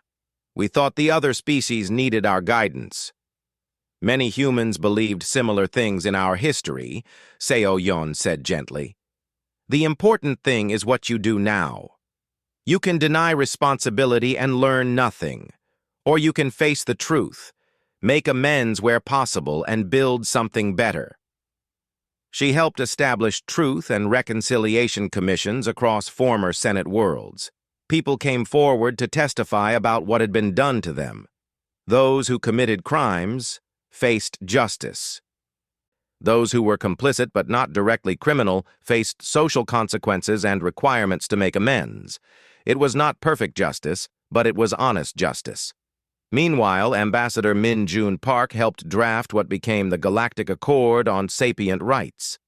We thought the other species needed our guidance." "Many humans believed similar things in our history," Seo Yeon said gently. "The important thing is what you do now. You can deny responsibility and learn nothing. Or you can face the truth, make amends where possible, and build something better." She helped establish truth and reconciliation commissions across former Senate worlds. People came forward to testify about what had been done to them. Those who committed crimes faced justice. Those who were complicit but not directly criminal faced social consequences and requirements to make amends. It was not perfect justice, but it was honest justice. Meanwhile, Ambassador Min Jun Park helped draft what became the Galactic Accord on Sapient Rights.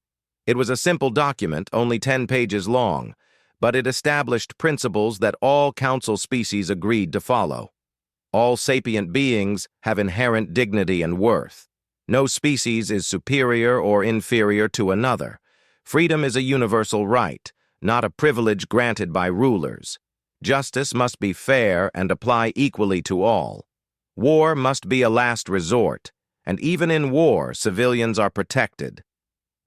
It was a simple document, only 10 pages long, but it established principles that all council species agreed to follow. All sapient beings have inherent dignity and worth. No species is superior or inferior to another. Freedom is a universal right, not a privilege granted by rulers. Justice must be fair and apply equally to all. War must be a last resort, and even in war, civilians are protected.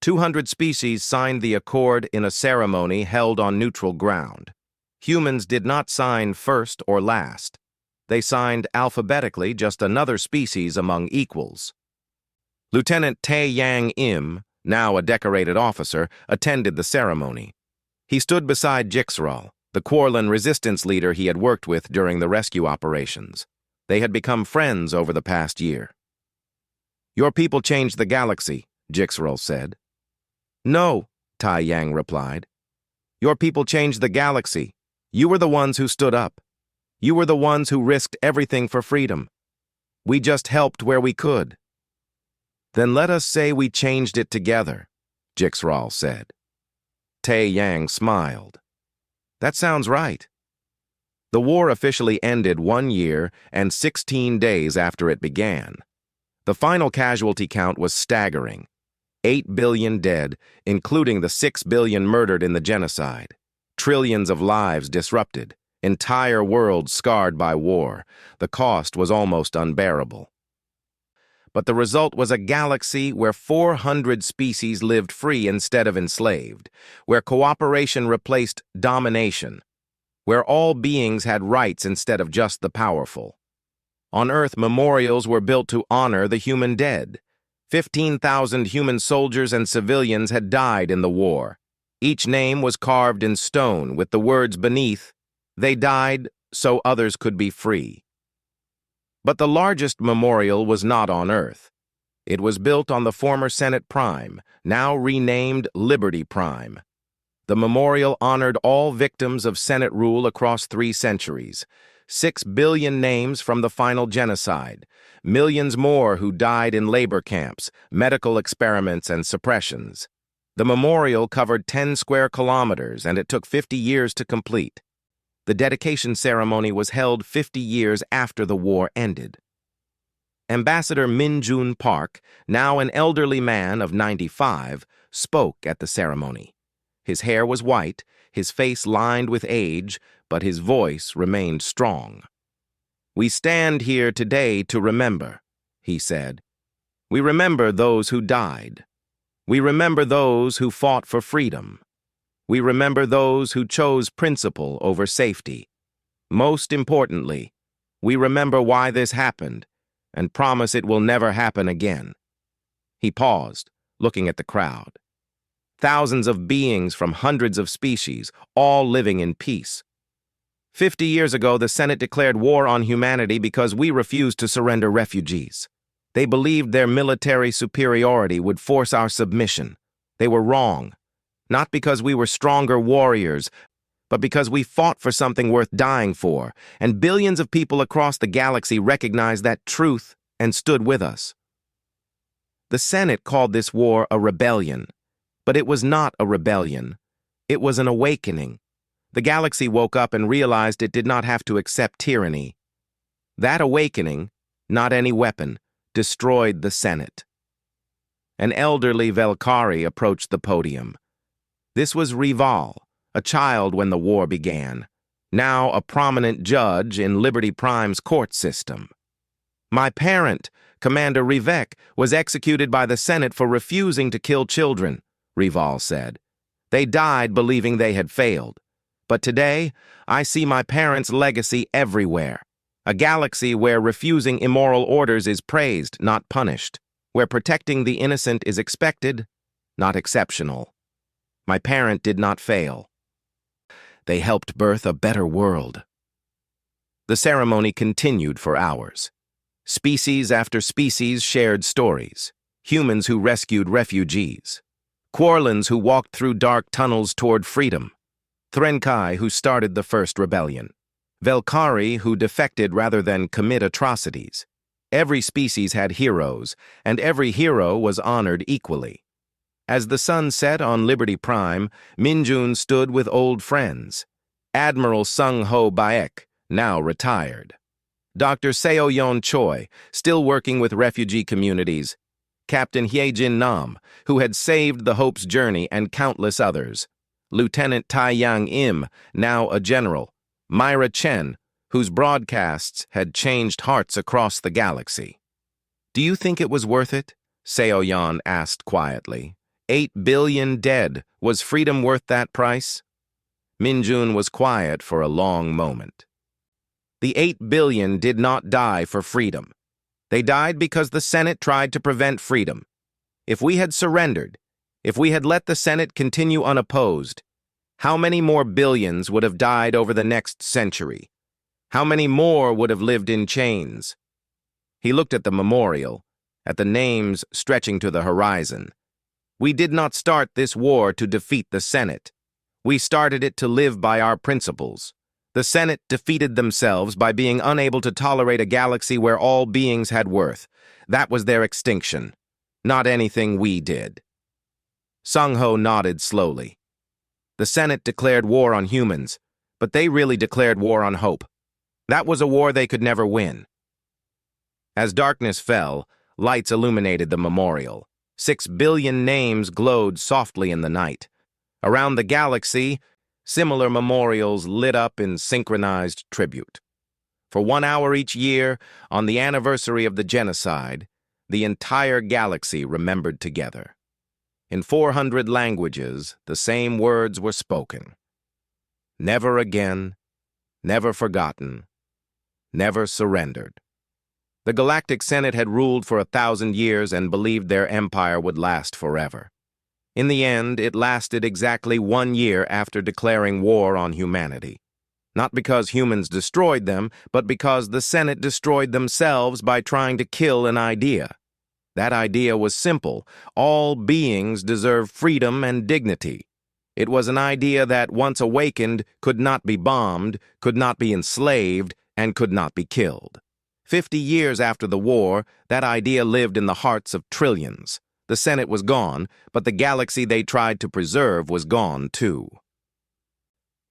200 species signed the accord in a ceremony held on neutral ground. Humans did not sign first or last. They signed alphabetically, just another species among equals. Lieutenant Tae Yang Im, now a decorated officer, attended the ceremony. He stood beside Jixral, the Quarlan resistance leader he had worked with during the rescue operations. They had become friends over the past year. "Your people changed the galaxy," Jixral said. "No," Tai Yang replied. Your people changed the galaxy. You were the ones who stood up. You were the ones who risked everything for freedom. We just helped where we could. Then let us say we changed it together, Jixral said. Tai Yang smiled. That sounds right. The war officially ended 1 year and 16 days after it began. The final casualty count was staggering. 8 billion dead, including the 6 billion murdered in the genocide. Trillions of lives disrupted. Entire worlds scarred by war. The cost was almost unbearable. But the result was a galaxy where 400 species lived free instead of enslaved, where cooperation replaced domination, where all beings had rights instead of just the powerful. On Earth, memorials were built to honor the human dead. 15,000 human soldiers and civilians had died in the war. Each name was carved in stone with the words beneath, "They died so others could be free." But the largest memorial was not on Earth. It was built on the former Senate Prime, now renamed Liberty Prime. The memorial honored all victims of Senate rule across 3 centuries. 6 billion names from the final genocide, millions more who died in labor camps, medical experiments, and suppressions. The memorial covered 10 square kilometers, and it took 50 years to complete. The dedication ceremony was held 50 years after the war ended. Ambassador Min-jun Park, now an elderly man of 95, spoke at the ceremony. His hair was white, his face lined with age, but his voice remained strong. "We stand here today to remember," he said. "We remember those who died. We remember those who fought for freedom. We remember those who chose principle over safety. Most importantly, we remember why this happened and promise it will never happen again." He paused, looking at the crowd. Thousands of beings from hundreds of species, all living in peace. 50 years ago, the Senate declared war on humanity because we refused to surrender refugees. They believed their military superiority would force our submission. They were wrong, not because we were stronger warriors, but because we fought for something worth dying for, and billions of people across the galaxy recognized that truth and stood with us. The Senate called this war a rebellion, but it was not a rebellion. It was an awakening. The galaxy woke up and realized it did not have to accept tyranny. That awakening, not any weapon, destroyed the Senate. An elderly Velkari approached the podium. This was Rival, a child when the war began, now a prominent judge in Liberty Prime's court system. "My parent, Commander Rivek, was executed by the Senate for refusing to kill children," Rival said. "They died believing they had failed. But today, I see my parents' legacy everywhere. A galaxy where refusing immoral orders is praised, not punished. Where protecting the innocent is expected, not exceptional. My parent did not fail. They helped birth a better world." The ceremony continued for hours. Species after species shared stories. Humans who rescued refugees. Quarlans who walked through dark tunnels toward freedom. Threnkai, who started the first rebellion. Velkari, who defected rather than commit atrocities. Every species had heroes, and every hero was honored equally. As the sun set on Liberty Prime, Min-jun stood with old friends. Admiral Sung-ho Baek, now retired. Dr. Seo-yeon Choi, still working with refugee communities. Captain Hye-jin Nam, who had saved the Hope's Journey, and countless others. Lieutenant Tai Yang Im, now a general. Myra Chen, whose broadcasts had changed hearts across the galaxy. "Do you think it was worth it?" Seo-yeon asked quietly. 8 billion dead. Was freedom worth that price? Min-jun was quiet for a long moment. The 8 billion did not die for freedom. They died because the Senate tried to prevent freedom. If we had surrendered, if we had let the Senate continue unopposed, how many more billions would have died over the next century? How many more would have lived in chains? He looked at the memorial, at the names stretching to the horizon. We did not start this war to defeat the Senate. We started it to live by our principles. The Senate defeated themselves by being unable to tolerate a galaxy where all beings had worth. That was their extinction, not anything we did. Sung-Ho nodded slowly. The Senate declared war on humans, but they really declared war on hope. That was a war they could never win. As darkness fell, lights illuminated the memorial. 6 billion names glowed softly in the night. Around the galaxy, similar memorials lit up in synchronized tribute. For 1 hour each year, on the anniversary of the genocide, the entire galaxy remembered together. In 400 languages, the same words were spoken. Never again, never forgotten, never surrendered. The Galactic Senate had ruled for 1,000 years and believed their empire would last forever. In the end, it lasted exactly 1 year after declaring war on humanity. Not because humans destroyed them, but because the Senate destroyed themselves by trying to kill an idea. That idea was simple. All beings deserve freedom and dignity. It was an idea that, once awakened, could not be bombed, could not be enslaved, and could not be killed. 50 years after the war, that idea lived in the hearts of trillions. The Senate was gone, but the galaxy they tried to preserve was gone too.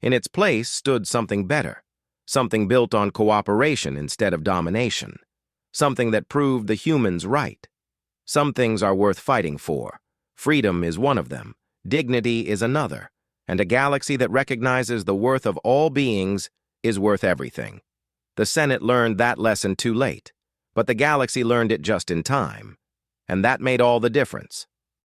In its place stood something better, something built on cooperation instead of domination, something that proved the humans right. Some things are worth fighting for. Freedom is one of them, dignity is another, and a galaxy that recognizes the worth of all beings is worth everything. The Senate learned that lesson too late, but the galaxy learned it just in time, and that made all the difference.